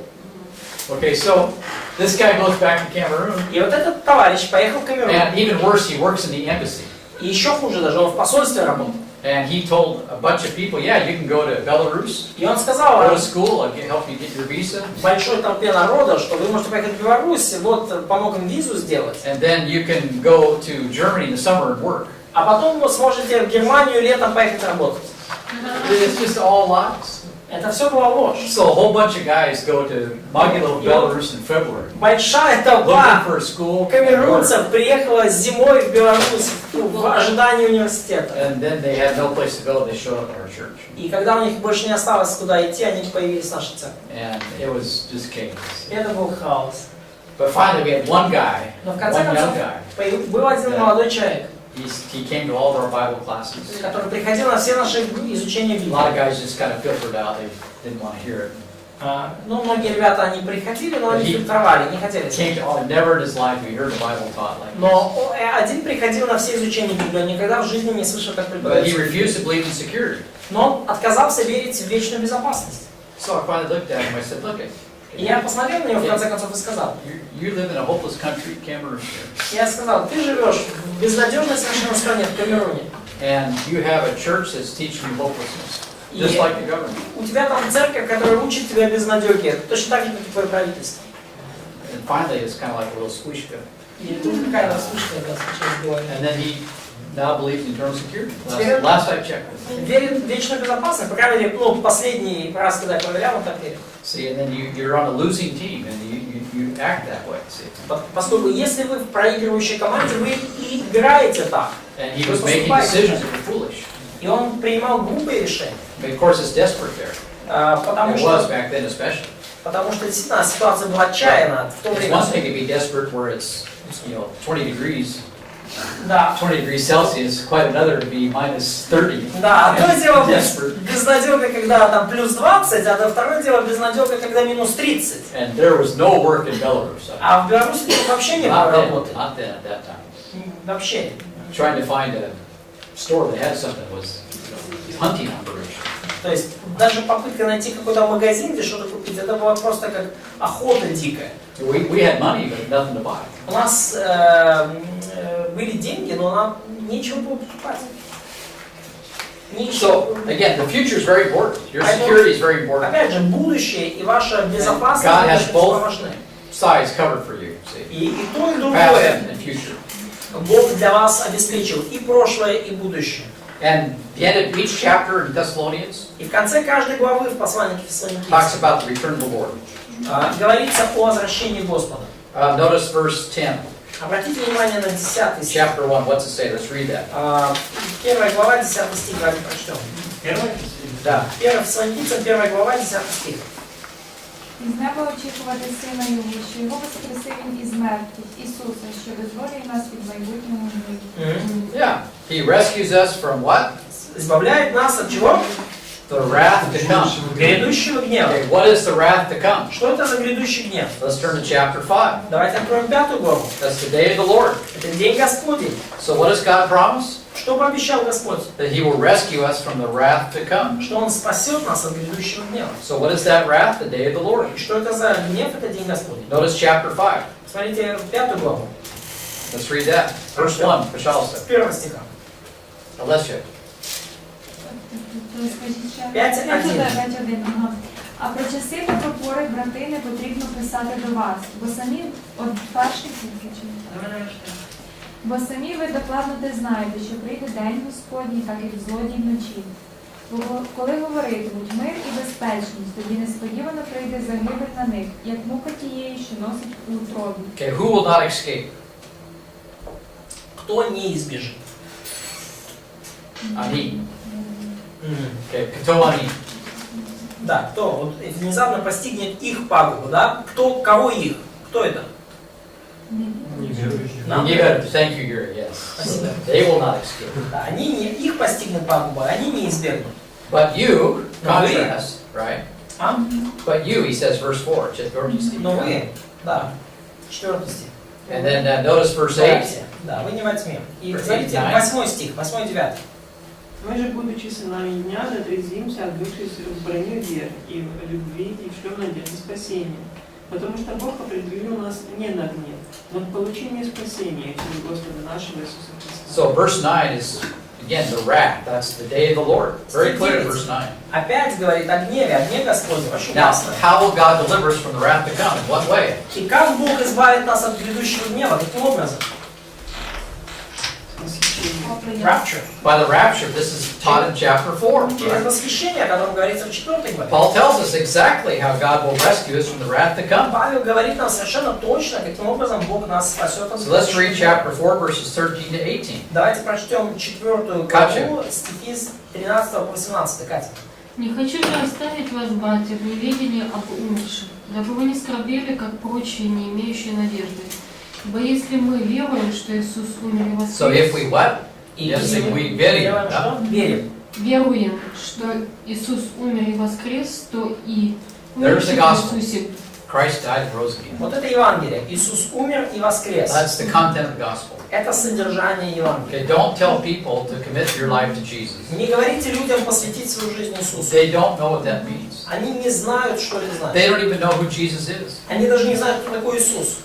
Okay, so this guy goes back to Cameroon. И вот этот товарищ поехал в Камерун. And even worse, he works in the embassy. И еще хуже даже, он в посольстве работал. And he told a bunch of people, yeah, you can go to Belarus, И он сказал go to school, I'll help you get your visa. большой толпе народа, что вы можете поехать в Беларусь, вот помог им визу сделать. And then you can go to Germany in the summer and work. А потом вы сможете в Германию летом поехать работать. It's just all lies. Это все была ложь. So a whole bunch of guys go to Mogilov, Belarus in February, Большая looking толпа for a school, камерунцев приехала зимой в Беларусь в ожидании университета. and then they had no place to go. They showed up at our church, И когда у них больше не осталось куда идти, они появились в нашей церкви. and it was just chaos. Это был хаос. But finally, we had one guy, Но в one конце young концов guy. был один молодой человек, He came to all of our Bible classes. который приходил на все наши изучения A Библии. lot of guys just kind of filtered out. They didn't want to hear it. Ну, многие ребята, они приходили, но они фильтровали, не хотели. Never in his life we heard the Bible taught like this. Но один приходил на все изучения Библии, он никогда в жизни не слышал, как But he преподает. refused to believe in security. Но он отказался верить в вечную безопасность. So I finally looked at him. I said, "Look, И я посмотрел на него в конце концов и сказал, You live in a hopeless country, Cameroon here. я сказал, ты живешь в безнадежной совершенно стране, в Камеруне. And you have a church that's teaching you hopelessness. Just И like the government. у тебя там церковь, которая учит тебя безнадеге, точно так же, как и твое правительство. And finally, it's kind of like a little squishka. И тут какая насущная для случая сделания. And then he now believes in eternal security. Теперь Last I checked. верит в вечную безопасность, по крайней мере, ну, последний раз, когда я проверял, он так верил. See, and then you're on a losing team, and you act that way. See. Поскольку если вы в проигрывающей команде, вы и играете так. And he was making decisions that were foolish. И он принимал глупые решения. But of course, it's desperate there. Потому It was что, back then, especially. потому что действительно ситуация была отчаянна в то It's время. one thing to be desperate where it's 20 degrees. Да. 20 degrees Celsius, quite another to be minus 30. Да, одно дело Desperate. безнадега, когда там плюс 20, а второе дело безнадега, когда минус 30. And there was no work in Belarus. А в Беларуси тут вообще не было Not then, работы. not then at that time. Вообще. Trying to find a store that had something was hunting operation. То есть даже попытка найти какой-то магазин, где что-то купить, это было просто как охота дикая. We had money, but nothing to buy. У нас были деньги, но нам нечего было покупать. So again, the future is very important. Your security is very important. Опять же, будущее и ваша безопасность God has both важны. sides covered for you. See, И то, и past другое and future. Бог для вас обеспечил и прошлое, и будущее. And the end of each chapter in Thessalonians И в конце каждой главы в послании к Фессалоникийцам talks about the return of the Lord. говорится о возвращении Господа. Notice verse 10, Обратите внимание на 10 стих. chapter 1. What's it say? Let's read that. Первая глава, 10 стих, давайте прочтем. Первое? Да. 1 Фессалоникийцам, 1 глава, 10 стих. Із неба очікувати Сина Його, що Його воскресив Він із мертвих, Ісуса, що визволює нас від майбутнього гніву. Yeah. He rescues us from what? Избавляет нас от чего? The wrath to come. Грядущего гнева. Okay, what is the wrath to come? Что это за грядущий гнев? Let's turn to chapter 5. Давайте откроем 5 главу. That's the day of the Lord. Это день Господень. So what does God promise? Что пообещал Господь? That He will rescue us from the wrath to come. Что Он спасет нас от грядущего гнева. So what is that wrath? The day of the Lord. И что это за гнев? Это день Господень. Notice chapter 5. Смотрите 5 главу. Let's read that. Verse 1. С Пожалуйста. 1 стиха. Alessia. Скажіть ще. 5:1. 5:1, ага. А про часи та про пори, брати, не потрібно писати до вас, бо самі, от перший тільки чи? Бо самі ви докладно те знаєте, що прийде день Господній, так і злодій вночі. Бо коли говоритимуть мир і безпечність, тоді несподівано прийде загибель на них, як мука тієї, що носить у утробі. Okay, who will not escape? Кто не избежит? Ani. Okay, кто они? Да, кто? Вот внезапно постигнет их пагубу, да? Кто, кого их? Кто это? Нам? Thank you, Yuri. Yes. Спасибо. They will not escape. Да, они не, их постигнет пагуба, они не избегнут. But you, No, we- contrast, right? А? But you, he says, verse 4. Но вы, да, 4 стих. And then notice verse 8. Да, вы не во тьме. И Verse смотрите, 8. 8 стих, 8-9. Мы же, будучи сынами дня, дотрезвимся, обвившись в броню веры и в любви, и в шлем надежды спасения. Потому что Бог определил нас не на гнев, но к получению спасения через Господа нашего Иисуса Христа. So verse 9 is, again, the wrath. That's the day of the Lord. Very clear, verse 9. Опять говорит о гневе Господне, очень Now, ясно. how will God deliver us from the wrath to come? In what way? И как Бог избавит нас от грядущего гнева? Каким образом? Rapture. By the rapture. This is taught in chapter 4. Через Right? восхищение, о котором говорится в 4 главе. Paul tells us exactly how God will rescue us from the wrath to come. Павел говорит нам совершенно точно, каким образом Бог нас спасет от So let's read грядущего гнева. chapter 4, verses 13 to 18. Давайте прочтем 4 Катя. главу, стихи с 13 по 18. Катя. Не хочу же оставить вас, братья, в неведении об умерших, дабы вы не скорбели, как прочие, не имеющие надежды. Ибо если мы веруем, что Иисус умер и So if воскрес, we what? И Yes, если we верим, делаем да? что? Верим. веруем, что Иисус умер и воскрес, то и There's the умерших в gospel. Иисусе Christ died and rose again. Вот это Евангелие. Иисус умер и воскрес. That's the content of the gospel. Это содержание Евангелия. Okay, don't tell people to commit your life to Jesus. Не говорите людям посвятить свою жизнь Иисусу. They don't know what that means. Они не знают, что это значит. They don't even know who Jesus is. Они даже не знают, кто такой Иисус.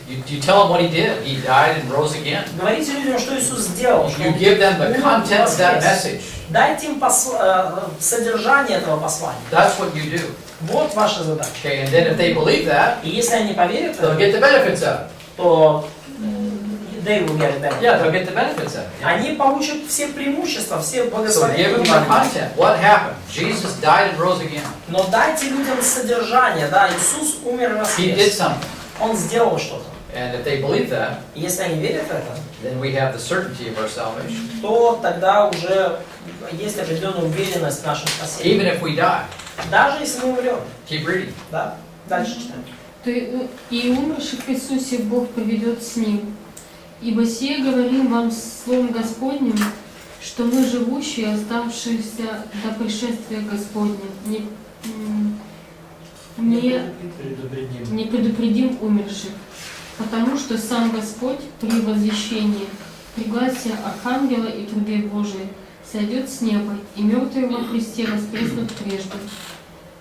You tell them what he did. He died and rose again. Говорите людям, что Иисус сделал. You give them the content of that message. Дайте им содержание этого послания. That's what you do. Вот ваша задача. Okay, and then if they believe that, И если они поверят в they'll это, get the benefits of it. то they will get it back. Yeah, they'll get the benefits of it. Они получат все преимущества, все So give благословения. them the content. What happened? Jesus died and rose again. Но дайте людям содержание. Да, Иисус умер и He did воскрес. something. Он сделал что-то. And if they believe that, И если они верят в это, then we have the certainty of our salvation. то тогда уже есть определенная уверенность в нашем спасении. Even if we die. Даже если мы умрем. Keep reading. Да? Дальше читаем. И умерших в Иисусе Бог поведет с Ним. Ибо сие говорим вам Словом Господним, что мы, живущие, оставшиеся до пришествия Господня, не предупредим умерших, потому что сам Господь при возвещении, при гласе Архангела и трубе Божией сойдет с неба, и мертвые во Христе воскреснут прежде.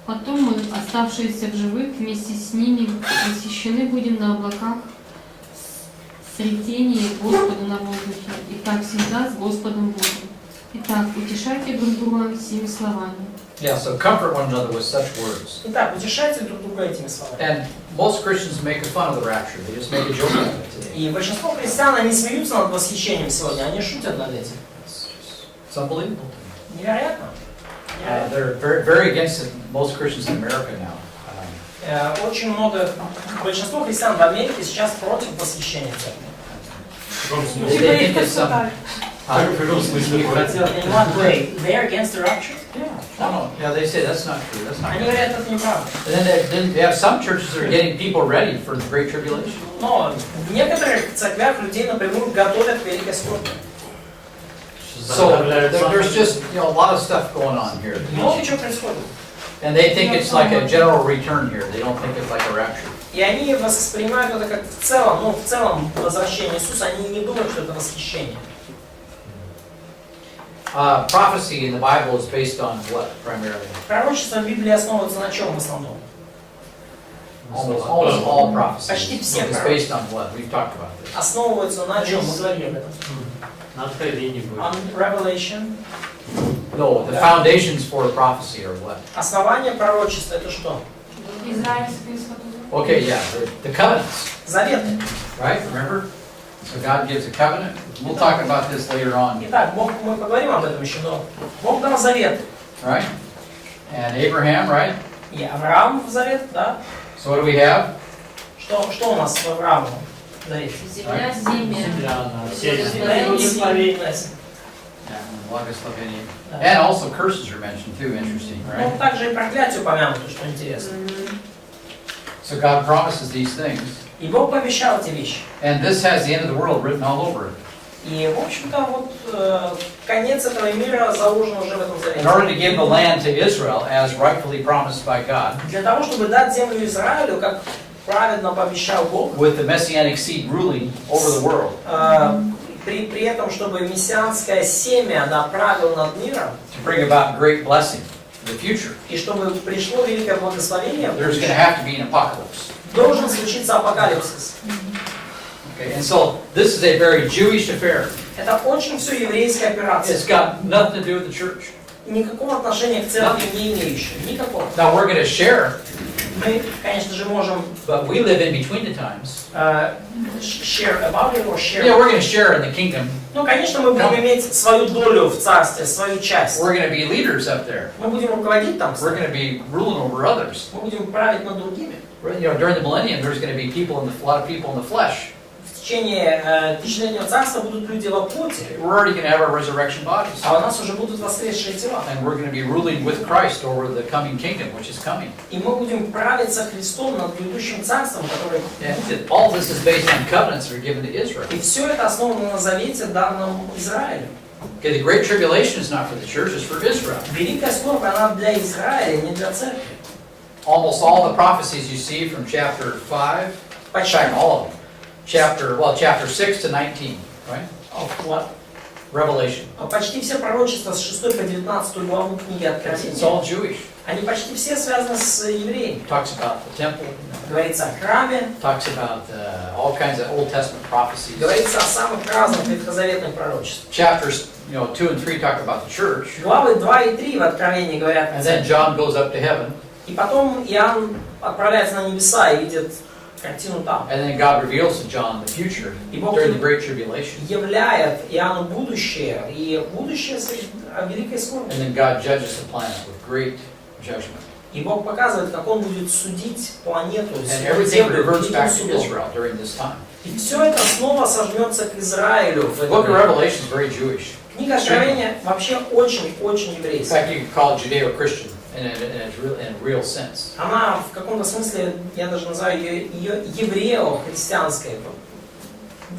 Потом мы, оставшиеся в живых, вместе с ними восхищены будем на облаках в сретении Господу на воздухе, и так всегда с Господом будем. Итак, утешайте друг друга сими словами. Yeah, so comfort one another with such words. Итак, утешайте друг друга этими словами. And most Christians make fun of the rapture. They just make a joke out of it today. И большинство христиан, они смеются над восхищением сегодня, они шутят над этим. It's unbelievable. Невероятно. They're very against it, most Christians in America now. Очень много, большинство христиан в Америке сейчас против восхищения церкви. They think it's some... In what way? They're against the rapture? Yeah, they say that's not true. That's not Они true. говорят, это неправда. And then they have some churches that are getting people ready for the Great Tribulation. Но в некоторых церквях людей напрямую готовят к великой скорби. So there's just a lot of stuff going on here. Много чего происходит. And they think it's like a general return here. They don't think it's like a rapture. И они воспринимают это как в целом возвращение Иисуса, они не думают, что это восхищение. Prophecy in the Bible is based on what primarily? Пророчество в Библии основывается на чем в основном? Almost all prophecy Почти все is based on what? We've talked about this. Основывается на чем? Мы говорили об этом. On Revelation. No, the foundations for prophecy are what? Основание пророчества это что? Израильское скотоводство. Okay, yeah, the covenants, Заветы. right? Remember? So God gives a covenant. We'll talk about this later on, Итак, мы поговорим об этом еще, но Бог дал завет. right? And Abraham, right? И Авраам в завет, да? So what do we have? Что у нас в Аврааме? в завете? Земля, Благословение. And also curses are mentioned too, interesting, Ну, right? также и проклятие упомянуто, что интересно. So God promises these things. И Бог пообещал эти вещи. And this has the end of the world written all over it. И, в общем-то, вот конец этого мира заложен уже в этом In order to завете. give the land to Israel as rightfully promised by God, Для того, чтобы дать землю Израилю, как праведно пообещал Бог, with the messianic seed ruling over the world, при этом, чтобы мессианское семя правило над миром, to bring about great blessing for the future, и чтобы пришло великое благословение, there's going to have to be an apocalypse. должен случиться апокалипсис. Okay, and so this is a very Jewish affair. Это очень все еврейская операция. It's got nothing to do with the church. Никакого отношения к церкви не имеющего. Никакого. Now we're going to share, Мы, конечно же, можем but we live in between the times. share about it or share. Yeah, we're going to share in the kingdom. Ну, конечно, мы будем иметь свою долю в царстве, свою часть. We're going to be leaders up there. Мы будем руководить там. We're going to be ruling over others. Мы будем править над другими. You know, during the millennium, there's going to be people in a lot of people in the flesh. В течение тысячелетнего царства будут люди во плоти, We're already going to have our resurrection bodies. а у нас уже будут воскресшие тела. And we're going to be ruling with Christ over the coming kingdom, which is coming. И мы будем править со Христом над грядущим царством, которое And all this is based on covenants that are given to Israel. И все это основано на завете, данном Израилю. Okay, the Great Tribulation is not for the church, it's for Israel. Великая скорбь, она для Израиля, не для церкви. almost all the prophecies you see from chapter 5, in fact, all of them, chapter 6 to 19, right? Вот. Revelation. Почти все пророчества с 6 по 19 главу книги It's Откровения, all Jewish. они почти все связаны с евреями. It talks about the temple, Говорится о храме, talks about all kinds of Old Testament prophecies. говорится о самых разных ветхозаветных пророчествах. Chapters 2 and 3 talk about the church, Главы 2 и 3 в Откровении говорят о and then церкви. John goes up to heaven, И потом Иоанн отправляется на небеса и видит картину там. and then God reveals to John the future И Бог during the Great Tribulation. являет Иоанну будущее, и будущее о великой скорби. And then God judges the planet with great judgment. И Бог показывает, как Он будет судить планету, And everything землю reverts великим back to судом. Israel during this time. И все это снова сожмется к Израилю. в The это book of время. Revelation is very Jewish. Книга Откровения вообще очень-очень In еврейская. fact, you could call it Judeo-Christian in a real sense. Она в каком-то смысле, я даже называю ее еврео-христианской.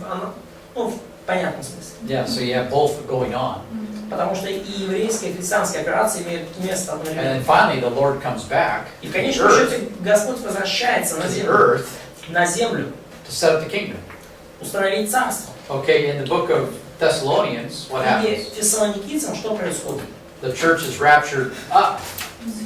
Она, ну, в понятном смысле. Yeah, so you have both going on. Потому что и еврейская, и христианская операция имеют место And одновременно. then finally the Lord comes back И, to в the конечном earth, счете, Господь возвращается на to the землю, earth to set up the kingdom. установить царство. Okay, in the book of Thessalonians, what В книге happens? Фессалоникийцам что происходит? The church is raptured up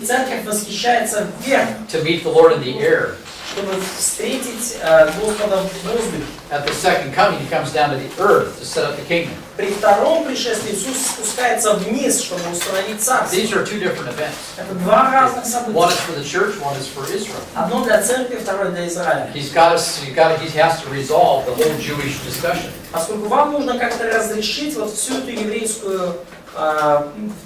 Церковь восхищается вверх, to meet the Lord in the air. чтобы встретить Господа в воздухе. At the second coming, he comes down to the earth to set up the kingdom. При втором пришествии Иисус спускается вниз, чтобы установить царство. These are two different events. Это два разных One is события. for the church, one is for Israel. Одно для церкви, второе для Израиля. He has to resolve the whole Jewish discussion. Поскольку вам нужно как-то разрешить вот всю эту еврейскую,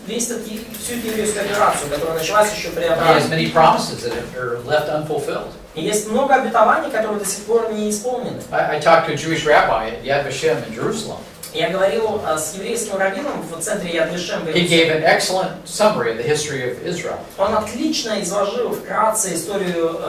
всю эту еврейскую операцию, которая началась еще при He has Аврааме. many promises that are left unfulfilled. И есть много обетований, которые до сих пор не исполнены. I talked to a Jewish rabbi at Yad Vashem in Jerusalem. Я говорил с еврейским раввином в центре Яд Вешем в He gave Иерусалиме. an excellent summary of the history of Israel. Он отлично изложил вкратце историю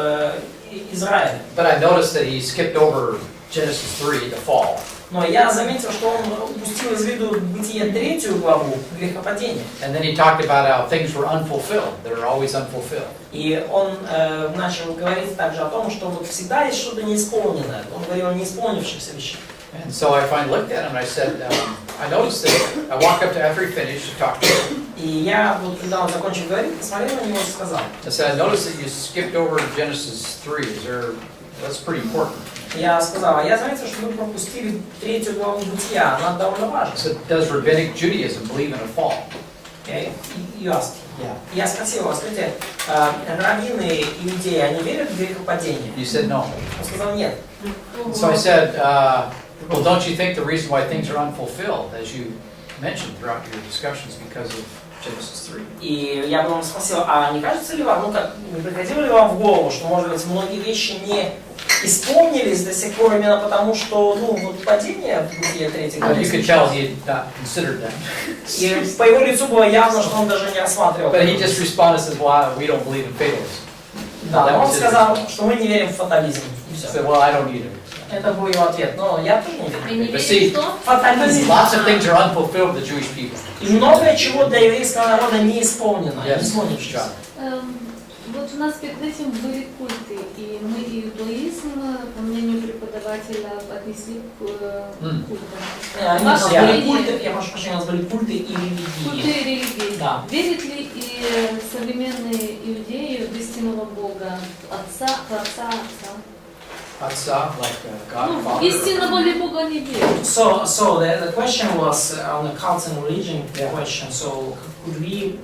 Израиля. But I noticed that he skipped over Genesis 3, the fall. Но я заметил, что он упустил из виду Бытие 3 главу, грехопадения. And then he talked about how things were unfulfilled. They're always unfulfilled. И он начал говорить также о том, что вот всегда есть что-то неисполненное. Он говорил о неисполнившихся вещах. And so I finally looked at him and I said, I noticed that. I walked up to after he finished to talk to him. И я, вот, когда он закончил говорить, посмотрел на него и сказал. I said, I noticed that you skipped over Genesis 3. That's pretty important. Я сказал, я заметил, что вы пропустили 3 главу Бытия, она довольно I важна. said, does rabbinic Judaism believe in a fall? Я спросил его, скажите, раввины иудеи, они верят в грехопадение? You said no. Он сказал, нет. So I said, well, don't you think the reason why things are unfulfilled, as you mentioned throughout your discussions, because of Genesis 3? И я бы вам спросил, а не кажется ли вам, не приходило ли вам в голову, что, может быть, многие вещи не исполнились до сих пор именно потому, что, вот падение в Бытие 3 Well, you could tell he had not considered that. И по его лицу было явно, что он даже не рассматривал. But he just responded and said, well, we don't believe in fatalism. Да, он сказал, что мы не верим в фатализм. И He все. said, well, I don't either. Это был его ответ. Но я тоже не И верю. не But see, верит в то, Фатализм. lots of things are unfulfilled with the Jewish people. И многое чего для еврейского народа не исполнено. Yes, Не исполнившееся. John. Вот у нас перед этим были культы, и мы иудаизм, по мнению преподавателя, отнесли к культам. У нас Ваше были мнение? культы, я прошу прощения, у нас были культы и Культы религии. и религии. Да. Верят ли и современные иудеи в истинного Бога, Отца, Отца? Atza, like God, Ну, Father. истинного ли Бога не верят? So the question was on the cult and religion question. So could we,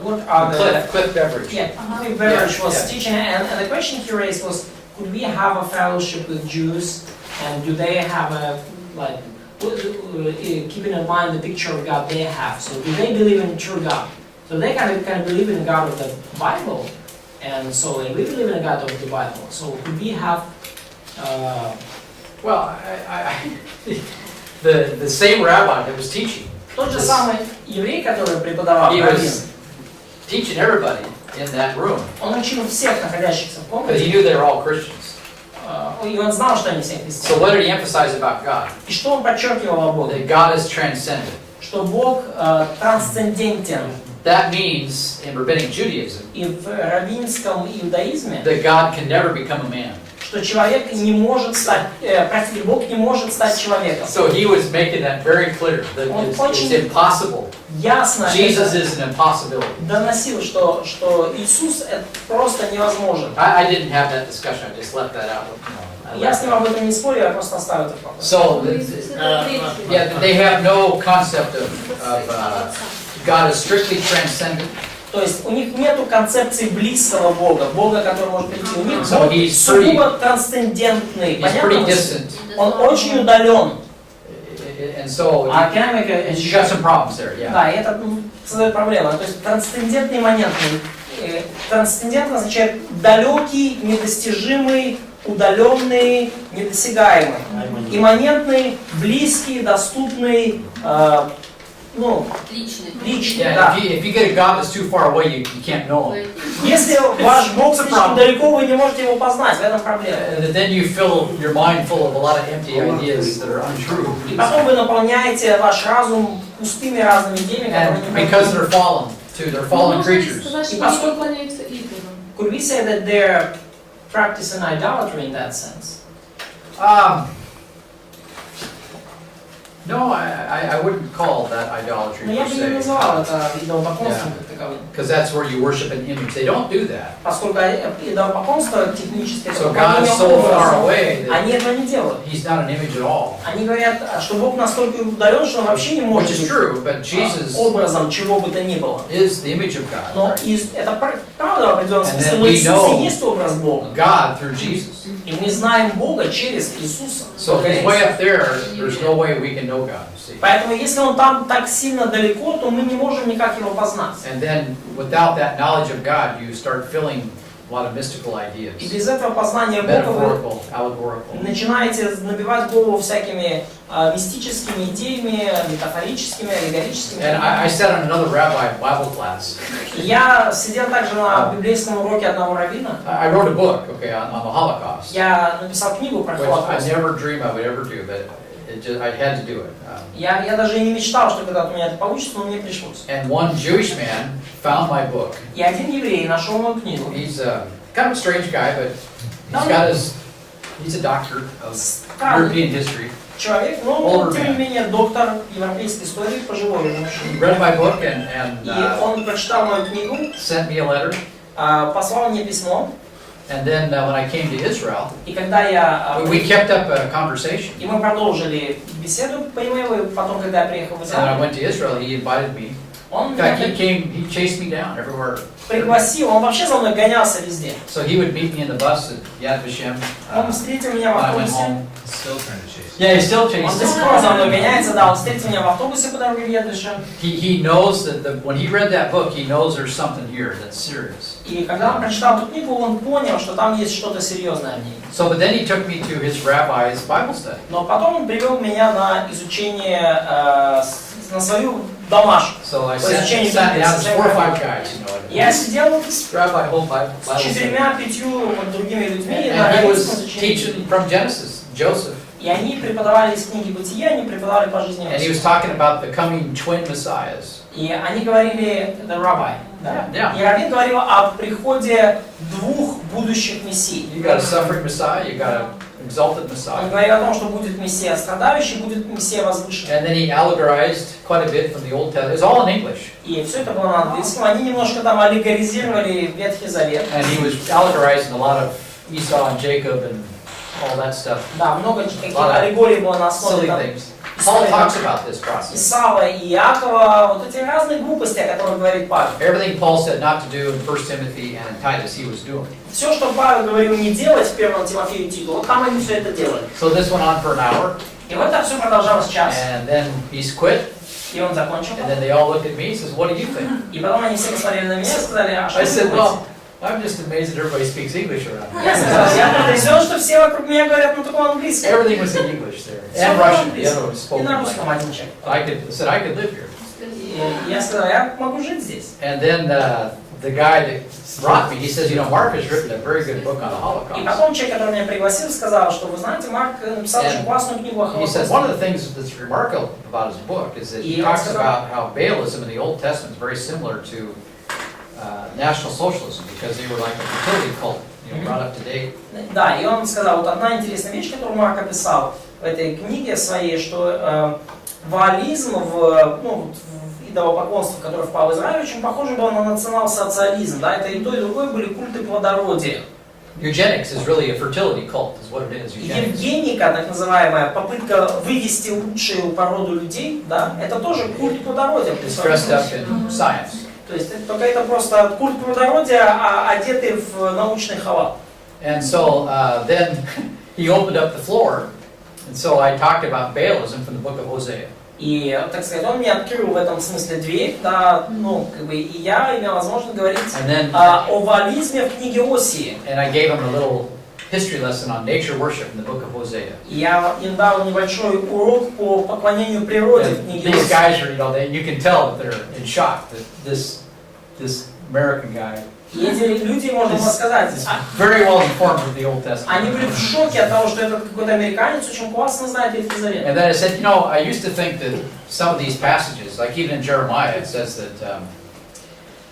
what are the... Cliff Beverage. Yeah, Cliff Beveridge was Yeah. teaching, and the question he raised was, could we have a fellowship with Jews, and do they have a, like, keeping in mind the picture of God they have? So do they believe in true God? So they kind of believe in the God of the Bible, and so we believe in the God of the Bible. So could we have... Well, the same rabbi that was teaching, Тот же самый еврей, который преподавал, he раввин, was teaching everybody in that room. он учил всех находящихся в But he комнате, knew they were all Christians. и он знал, что они все So христиане. what did he emphasize about God? И что он подчеркивал о Боге? That God is transcendent. Что Бог трансцендентен. that means, in Rabbinic Judaism, И в раввинском иудаизме, that God can never become a man. что человек не может стать, простите, Бог не может стать человеком. So he was making that very clear, that it's impossible. Ясно Jesus это is an impossibility. доносил, что Иисус это просто невозможен. I didn't have that discussion, I just left that out. Я с ним об этом не спорю, я просто оставил это в покое. So, yeah, they have no concept of God is strictly transcendent. То есть у них нету концепции близкого Бога, Бога, который может прийти. У них So Бог he's сугубо трансцендентный. He's Понятно? pretty distant. Он очень удален. And so, А can I make a- you got some problems there, yeah. Да, и это создает проблему. То есть трансцендентный, имманентный. Трансцендентный означает далекий, недостижимый, удаленный, недосягаемый. Имманентный, близкий, доступный, личный, да. Yeah, if you get a God that's too far away, you can't know him. Если ваш Бог слишком далеко, вы не можете его познать, в этом проблема. And then you fill your mind full of a lot of empty ideas that are untrue. И потом вы наполняете ваш разум пустыми разными идеями, которые And не because they're fallen, too, they're fallen creatures. Сказать, что И они поскольку- поклоняются идолам. Could we say that they're practicing idolatry in that sense? No, I wouldn't call that idolatry Но я per бы не se. называл это идолопоклонством как таковым. Because that's where you worship an image. They don't do that. Поскольку идолопоклонство техническое, So God is so far away that они этого не делают. He's not an image at all. Они говорят, что Бог настолько удален, что он вообще не Which может is быть true, but Jesus образом чего бы то ни было. is the image of God. Но это правда в определенном And смысле, then но we Иисус know и есть образ Бога. God through Jesus. И мы знаем Бога через Иисуса. So if He's way up there, there's no way we can know God. See? Поэтому если он там так сильно далеко, то мы не можем никак его познать. And then without that knowledge of God, you start filling a lot of mystical ideas. И без этого познания Бога вы Metaphorical, allegorical. начинаете набивать голову всякими мистическими идеями, метафорическими, аллегорическими. And I sat on another rabbi Bible class. Я сидел также на библейском уроке одного раввина. I wrote a book, okay, on the Holocaust, Я написал книгу про which I Холокост. never dreamed I would ever do, but I had to do it. Я даже и не мечтал, что когда-то у меня это получится, но мне пришлось. And one Jewish man found my book. И один еврей нашел мою книгу. He's kind of a strange guy, but he's a doctor of European history. Человек, но он, тем не менее, доктор европейской истории, пожилой уже He мужчина. read my book И он прочитал мою книгу, sent me a letter. послал мне письмо. And then when I came to Israel, И когда я... we kept up a conversation. И мы продолжили беседу по имейлу, и потом, когда я приехал в And when I Израиль, went to Israel, he invited me. он In меня fact, he chased me down everywhere. пригласил, он вообще за мной гонялся везде. So he would meet me in the bus at Yad Vashem. Он встретил меня в When I went автобусе. home. Still trying to chase. Yeah, he still Он chased до сих me. пор за мной гоняется, да, он встретил меня в автобусе по дороге в Едвишем. He knows that when he read that book, he knows there's something here that's serious. И когда он прочитал эту книгу, он понял, что там есть что-то серьезное в ней. So, but then he took me to his rabbi's Bible study. Но потом он привел меня на изучение, на свою домашку. So I По изучению sat Библии, down со with своим 4 or 5 rabbi. guys, you know. Я сидел This rabbi whole Bible с study. 4-5 вот другими людьми на And he раввинском was изучении. teaching from Genesis, Joseph. И они преподавали из книги Бытия, они преподавали по жизни And he was Иисуса. talking about the coming twin messiahs. И они говорили, the rabbi, да. Yeah. И раввин говорил о приходе двух будущих мессий. You got a suffering Messiah, you got an exalted Он Messiah. говорил о том, что будет Мессия страдающий, будет Мессия возвышенный. And then he allegorized quite a bit from the Old Testament. It's all in English. И все это было на английском. Они немножко там аллегоризировали Ветхий Завет. And he was allegorizing a lot of Esau and Jacob and all that stuff. Да, много каких Ладно. аллегорий было на основе Silly там, things. Paul истории talks там, about this process. Исава и Иакова, вот эти разные глупости, о которых говорит Павел. Everything Paul said not to do in 1 Timothy and in Titus, he was doing. Все, что Павел говорил не делать в 1 Тимофею и Титу, вот там они все это делали. So this went on for an hour, И вот это все продолжалось час. and then he's quit, И он закончил. and then they all looked at me and says, what do you think? И потом они все посмотрели на меня и сказали, а что I вы said, думаете? well, I'm just amazed that everybody speaks English around here. Я сказал, я потрясен, что все вокруг меня говорят на таком английском. Everything was in English there, Всё and было Russian. The английском. other was И spoken на like. русском один человек. I said I could live here. И я сказал, я могу жить здесь. And then the guy that brought me, he says, Mark has written a very good book on the И Holocaust. потом человек, который меня пригласил, сказал, что вы знаете, Марк написал очень классную книгу о He says Холокосте. one of the things that's remarkable about his book is that he talks about how Baalism in the Old Testament is very similar to National Socialism, because they were like a fertility cult, brought up to date. Да, и он сказал, вот одна интересная вещь, которую Марк описал в этой книге своей, что ваализм в идолопоклонство, которое впало в Израиль, очень похоже было на национал-социализм. Да? Это и то, и другое были культы плодородия. Eugenics is really a fertility cult, is what it is. Eugenics. Евгеника, так называемая, попытка вывести лучшую породу людей, да, это тоже культ плодородия. It's dressed up in science. То есть только это просто культ плодородия, одетый в научный халат. And so then he opened up the floor, and so I talked about Baalism from the book of Hosea. И, так сказать, он мне открыл в этом смысле дверь, да, и я имел возможность говорить о ваализме в книге Осии. And I gave him a little history lesson on nature worship in the book of Hosea. И я им дал небольшой урок по поклонению природе в книге These Осии. guys are, you can tell that they're in shock that this American guy И эти люди, можно было сказать, very well informed of the Old Testament. они были в шоке от того, что этот какой-то американец очень классно знает Ветхий Завет. And then I said, I used to think that some of these passages, like even in Jeremiah, it says that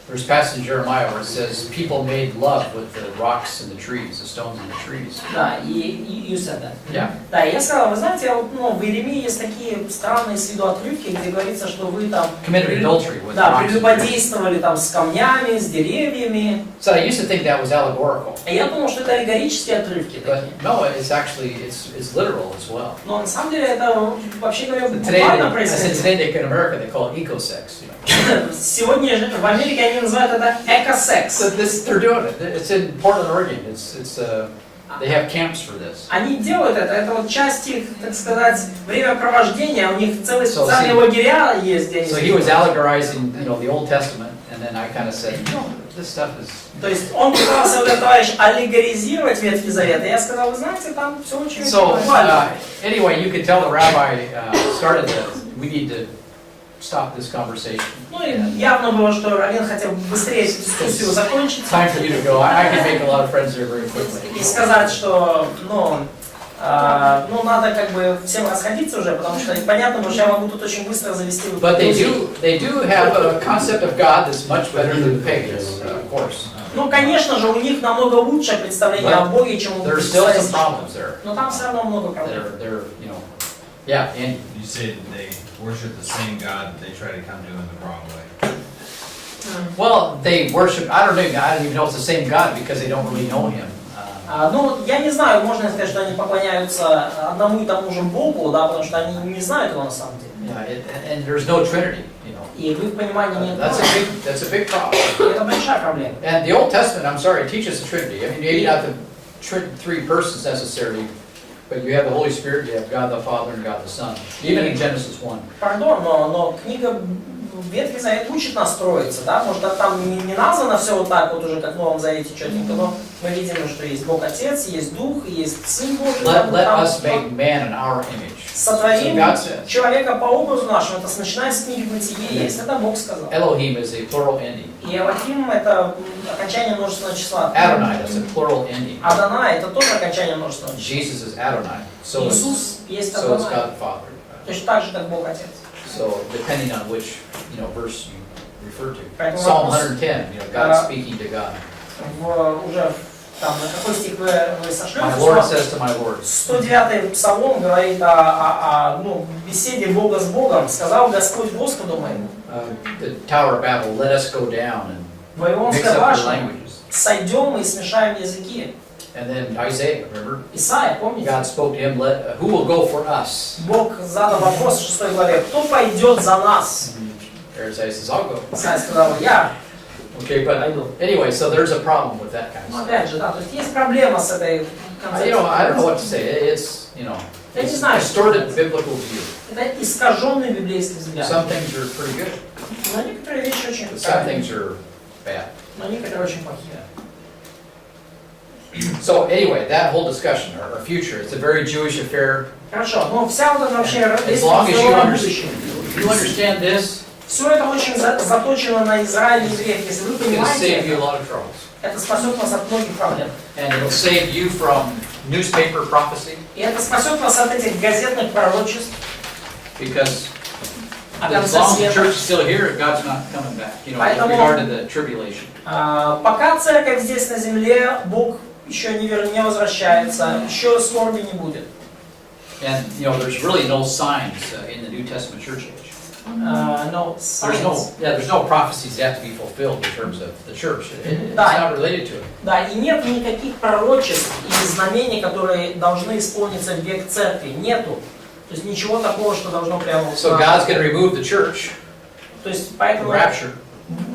there's a passage in Jeremiah where it says people made love with the rocks and the trees, the stones and the trees. Да, и you said that. Yeah. Да, я сказал, вы знаете, в Иеремии есть такие странные с виду отрывки, где говорится, что вы там Committed adultery with да, rocks and trees. прелюбодействовали там с камнями, с деревьями. So I used to think that was allegorical. И я думал, что это аллегорические отрывки But такие. no, it's actually, it's literal as well. Но на самом деле это, вообще говоря, Today, буквально I said происходит. today in America they call it eco-sex. Сегодня в Америке они называют это экосекс. So they're doing it. It's in Portland, Oregon. They have camps for this. Они делают это вот часть их, так сказать, времяпровождения, у них целые So, специальные лагеря есть, где они So he was allegorizing, the Old Testament, and then I kind of said, this stuff is. То есть он пытался, вот этот товарищ, аллегоризировать Ветхий Завет, и я сказал, вы знаете, там все очень So буквально. anyway, you could tell the rabbi started we need to stop this conversation. Ну и явно было, что Равин хотел быстрее эту дискуссию закончить. Time for you to go. I can make a lot of friends there very quickly. И сказать, что, надо как бы всем расходиться уже, потому что понятно, потому что я могу тут очень быстро завести. But they do have a concept of God that's much better than the pagans, of course. Ну, конечно же, у них намного лучшее представление о Боге, чем у There's still some problems there. Но там все равно много проблем. Yeah, and You say they worship the same God that they try to come to in the wrong way. well, they worship. I don't even know it's the same God because they don't really know Him. Я не знаю, можно сказать, что они поклоняются одному и тому же Богу, да, потому что они не знают его на самом деле. Yeah, and there's no Trinity, И в их понимании нет. That's a big problem. Это большая проблема. And the Old Testament, I'm sorry, teaches the Trinity. I mean, maybe not the three persons necessarily, but you have the Holy Spirit, you have God the Father and God the Son. Even in Genesis 1. Пардон, но книга Ветхий Завет учит нас строиться, да, может там не названо все вот так вот уже, как в Новом Завете четенько, но мы видим, что есть Бог Отец, есть Дух, есть Сын Божий. Let us make man in our image. Сотворим So God says. человека по образу нашему, это начиная с книги Бытие есть, это Бог сказал. Elohim is a plural ending. И Элохим это окончание множественного числа. Adonai, that's a plural ending. Адонай это тоже окончание множественного числа. Jesus is Adonai. So is Иисус есть God Адонай, the Father. точно так же, как Бог Отец. So depending on which verse you refer to. Поэтому Psalm вопрос, 110, God speaking to God. Уже там, на какой стих вы сошлете? My Lord says to my Lord. 109-й псалом говорит о беседе Бога с Богом. Сказал Господь Господу моему. The Tower of Babel, let us go down and mix Вавилонская up their башня, languages. сойдем и смешаем языки. And then Isaiah, remember? Исайя, помните? God spoke to him, who will go for us? Бог задал вопрос в 6 главе, кто пойдет за нас? Isaiah says, I'll go. Исайя сказал, я. Okay, but anyway, so there's a problem with that kind of Ну, stuff. опять же, да, то есть есть проблема с этой концепцией. I don't know what to say. It's, Я не it's знаю, distorted biblical view. это искаженный библейский взгляд. Some things are pretty good, Но некоторые вещи очень but some правильные, things are bad. но некоторые очень плохие. So anyway, that whole discussion, our future, it's a very Jewish affair. Хорошо, ну вся вот эта вообще As long as you будущее. understand this, Все это очень заточено на Израиль и евреев. Если вы It's going to понимаете save you a это, lot of troubles. это спасет вас от многих проблем. And it'll save you from newspaper prophecy, И это спасет вас от этих газетных пророчеств because о as конце long as the света. church is still here, God's not coming back, in Поэтому- regard to the tribulation. Пока церковь здесь на земле, Бог еще не возвращается, еще скорби не будет. And, there's really no signs in the New Testament church age. Но There's no prophecies that have to be fulfilled in terms of the church. It's Да. not related to it. Да, и нет никаких пророчеств и знамений, которые должны исполниться в век церкви. Нету. То есть ничего такого, что должно прямо... So God's going to remove the church, То есть the поэтому rapture,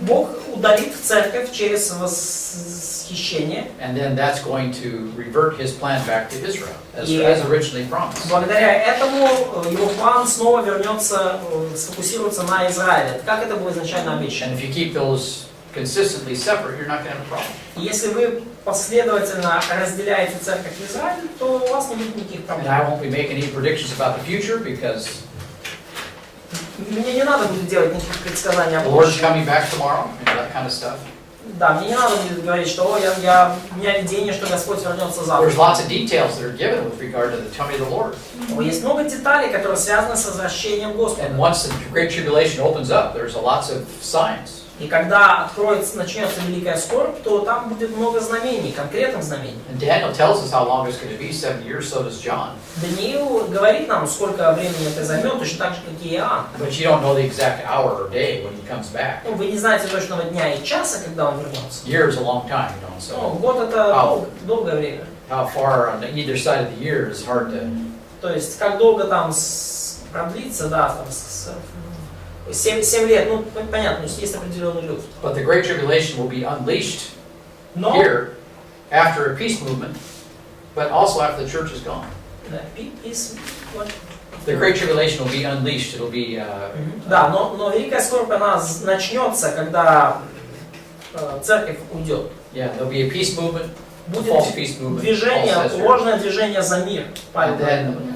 Бог удалит церковь через восхищение. and then that's going to revert His plan back to Israel, as Yeah. originally promised. Благодаря этому его план снова вернется, сфокусируется на Израиле, как это было изначально обещано. And if you keep those consistently separate, you're not going to have a problem. И если вы последовательно разделяете церковь и Израиль, то у вас не будет никаких And I проблем. won't be making any predictions about the future because Мне не надо будет делать никаких предсказаний о the Lord's будущем. coming back tomorrow, that kind of stuff. Да, мне не надо будет говорить, что у меня видение, что Господь вернется завтра. There's lots of details that are given with regard to the coming of the Lord. Есть много деталей, которые связаны с возвращением Господа. And once the Great Tribulation opens up, there's lots of signs. И когда начнется великая скорбь, то там будет много знамений, конкретных знамений. And Daniel tells us how long it's going to be, 7 years, so does John. Даниил говорит нам, сколько времени это займет, точно так же, как и Иоанн. But you don't know the exact hour or day when he comes back. Вы не знаете точного дня и часа, когда он вернется. Year is a long time, so Год это долгое время. how far on either side of the year is hard to... То есть, как долго там продлится, да, там 7 лет, понятно, есть определенный люфт. But the Great Tribulation will be unleashed Но here after a peace movement, but also after the church is gone. The Great Tribulation will be unleashed. It'll be... Да, но великая скорбь, она начнется, когда церковь уйдет. Yeah, there'll be a peace movement, Будет false peace movement. движение, false Israel. ложное движение за мир. And then,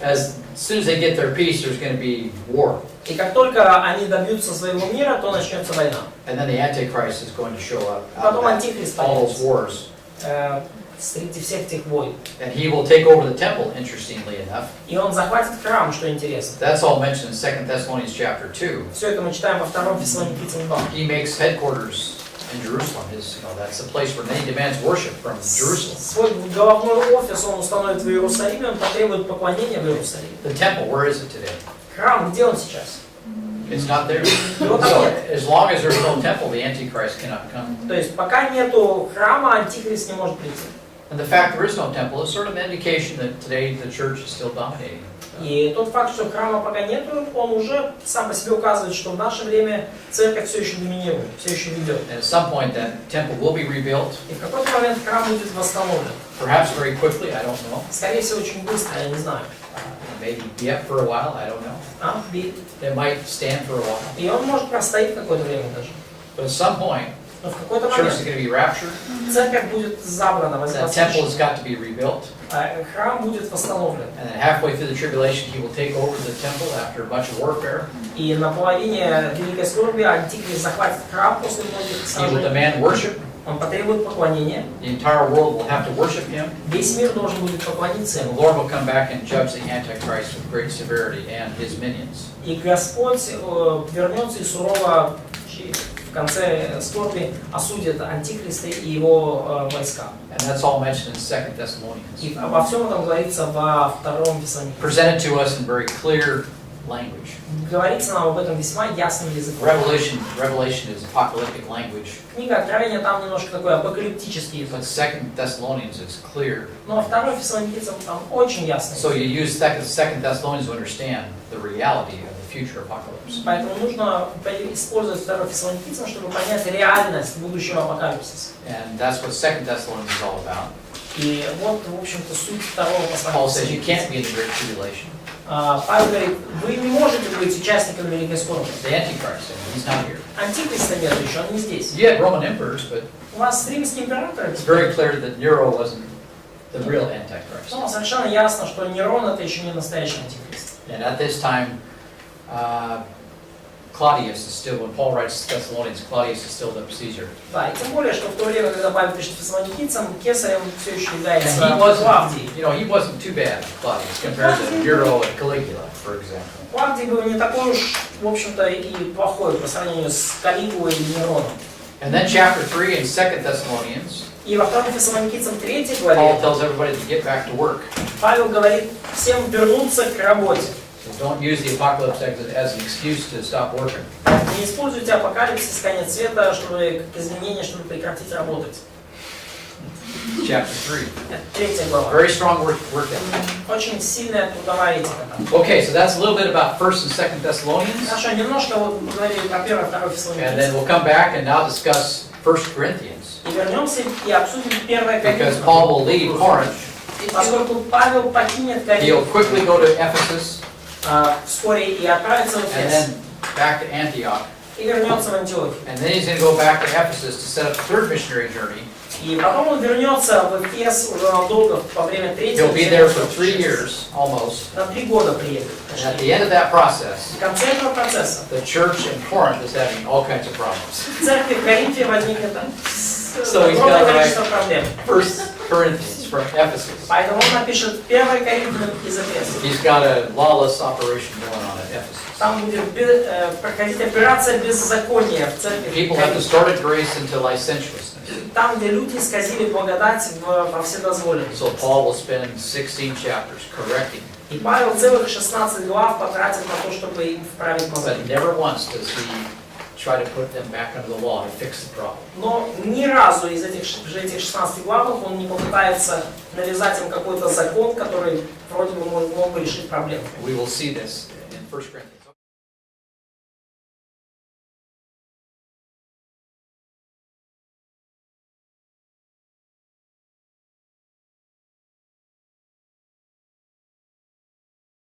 as soon as they get their peace, there's going to be war. И как только они добьются своего мира, то начнется война. And then the Antichrist is going to show up out Потом of антихрист all those появится wars. среди всех этих войн. And he will take over the temple, interestingly enough. И он захватит храм, что интересно. That's all mentioned in 2 Thessalonians chapter 2. Все это мы читаем во 2 Фессалоникийцам 2. He makes headquarters in Jerusalem. That's the place where many demands worship from Jerusalem. Свой головной офис он установит в Иерусалиме, он потребует поклонения в Иерусалиме. The temple, where is it today? Храм, где он сейчас? It's not there. Его там So, нет. as long as there's no temple, the Antichrist cannot come. То есть пока нету храма, антихрист не может прийти. And the fact there is no temple is sort of an indication that today the church is still dominating. И тот факт, что храма пока нету, он уже сам по себе указывает, что в наше время церковь все еще доминирует, все еще ведет. And at some point that temple will be rebuilt, И в какой-то момент храм будет восстановлен. perhaps very quickly, I don't know. Скорее всего, очень быстро, я не знаю. Maybe be up for a while, I don't know. It might stand for a while. И он может простоять какое-то время даже. But at some point, Но в какой-то the church is момент going to be raptured. церковь будет забрана, That temple has возвращена. got to be rebuilt. Храм будет восстановлен. And then halfway through the tribulation, he will take over the temple after a bunch of warfare. И на половине Великой Скорби антихрист захватит храм после многих He will сражений. demand worship. Он потребует поклонения. The entire world will have to worship him. Весь мир должен будет поклониться And the ему. Lord will come back and judge the Antichrist with great severity and his minions. И Господь вернется и сурово в конце скорби осудит антихриста и его войска. And that's all mentioned in 2 Thessalonians. И обо всем этом говорится во 2 Фессалоникийцам. Presented to us in very clear language. Говорится нам об этом весьма ясным языком. Revelation is apocalyptic language, Книга Откровения там немножко такой апокалиптический язык. but 2 Thessalonians is clear. Но 2 Фессалоникийцам там очень ясно. So you use 2 Thessalonians to understand the reality of the future apocalypse. Поэтому нужно использовать 2 Фессалоникийцам, чтобы понять реальность будущего апокалипсиса. And that's what 2 Thessalonians is all about. И вот, в общем-то, суть второго Paul says you послания. can't be in the great tribulation. Павел говорит, вы не можете быть участниками Великой Скорби. The Antichrist, he's not here. Антихриста нет еще, он не здесь. You had Roman emperors, but У вас римский император. it's very clear that Nero wasn't the real Antichrist. Но совершенно ясно, что Нерон это еще не настоящий антихрист. And at this time, Claudius is still, when Paul writes Thessalonians, Claudius is still the Caesar. Да, и тем более, что в то время, когда Павел пишет фессалоникийцам, Кесарем все еще And является he wasn't, Клавдий. he wasn't too bad, Claudius, compared to Nero and Caligula, for example. Клавдий был не такой уж, в общем-то, и плохой по сравнению с Калигулой и Нероном. And then chapter 3 in 2 Thessalonians, И во втором Фессалоникийцам 3 Paul главе tells everybody to get back to work. Павел говорит всем вернуться к работе. So don't use the apocalypse as an excuse to stop working. Не используйте апокалипсис, конец света, чтобы как извинение, чтобы прекратить работать. Chapter 3. Это 3 глава. Very strong work ethic. Очень сильная трудовая этика. Okay, so that's a little bit about 1st and 2 Thessalonians. Хорошо, немножко вот говорили про 1 и 2 And then Фессалоникийцам. we'll come back and now discuss 1 Corinthians. И вернемся и обсудим 1 Because Коринфянам. Paul will leave Corinth. Поскольку Павел покинет He'll Коринф quickly go to Ephesus вскоре и отправится в and Эфес. then back to Antioch. И вернется в Антиохию. And then he's going to go back to Ephesus to set up the 3rd missionary journey. И потом он вернется в Эфес уже надолго во время третьего. He'll be there for 3 years almost. На 3 года приедет. And at the end of that process, В конце этого процесса the church in Corinth is having all kinds of problems. в церкви в Коринфе возникнет So he's огромное got, количество проблем. 1 Corinthians from Ephesus. Поэтому он напишет 1 Коринфянам из Эфеса. He's got a lawless operation going on at Ephesus. Там будет проходить операция беззакония в церкви. People have distorted grace into licentiousness. Там, где люди исказили благодать во вседозволенность. So Paul will spend 16 chapters correcting. И Павел целых 16 глав потратит на то, чтобы им вправить мозги. But never once does he try to put them back under the law to fix the problem. Но ни разу из этих 16 главах он не попытается навязать им какой-то закон, который вроде бы мог бы решить проблему. We will see this in 1 Corinthians.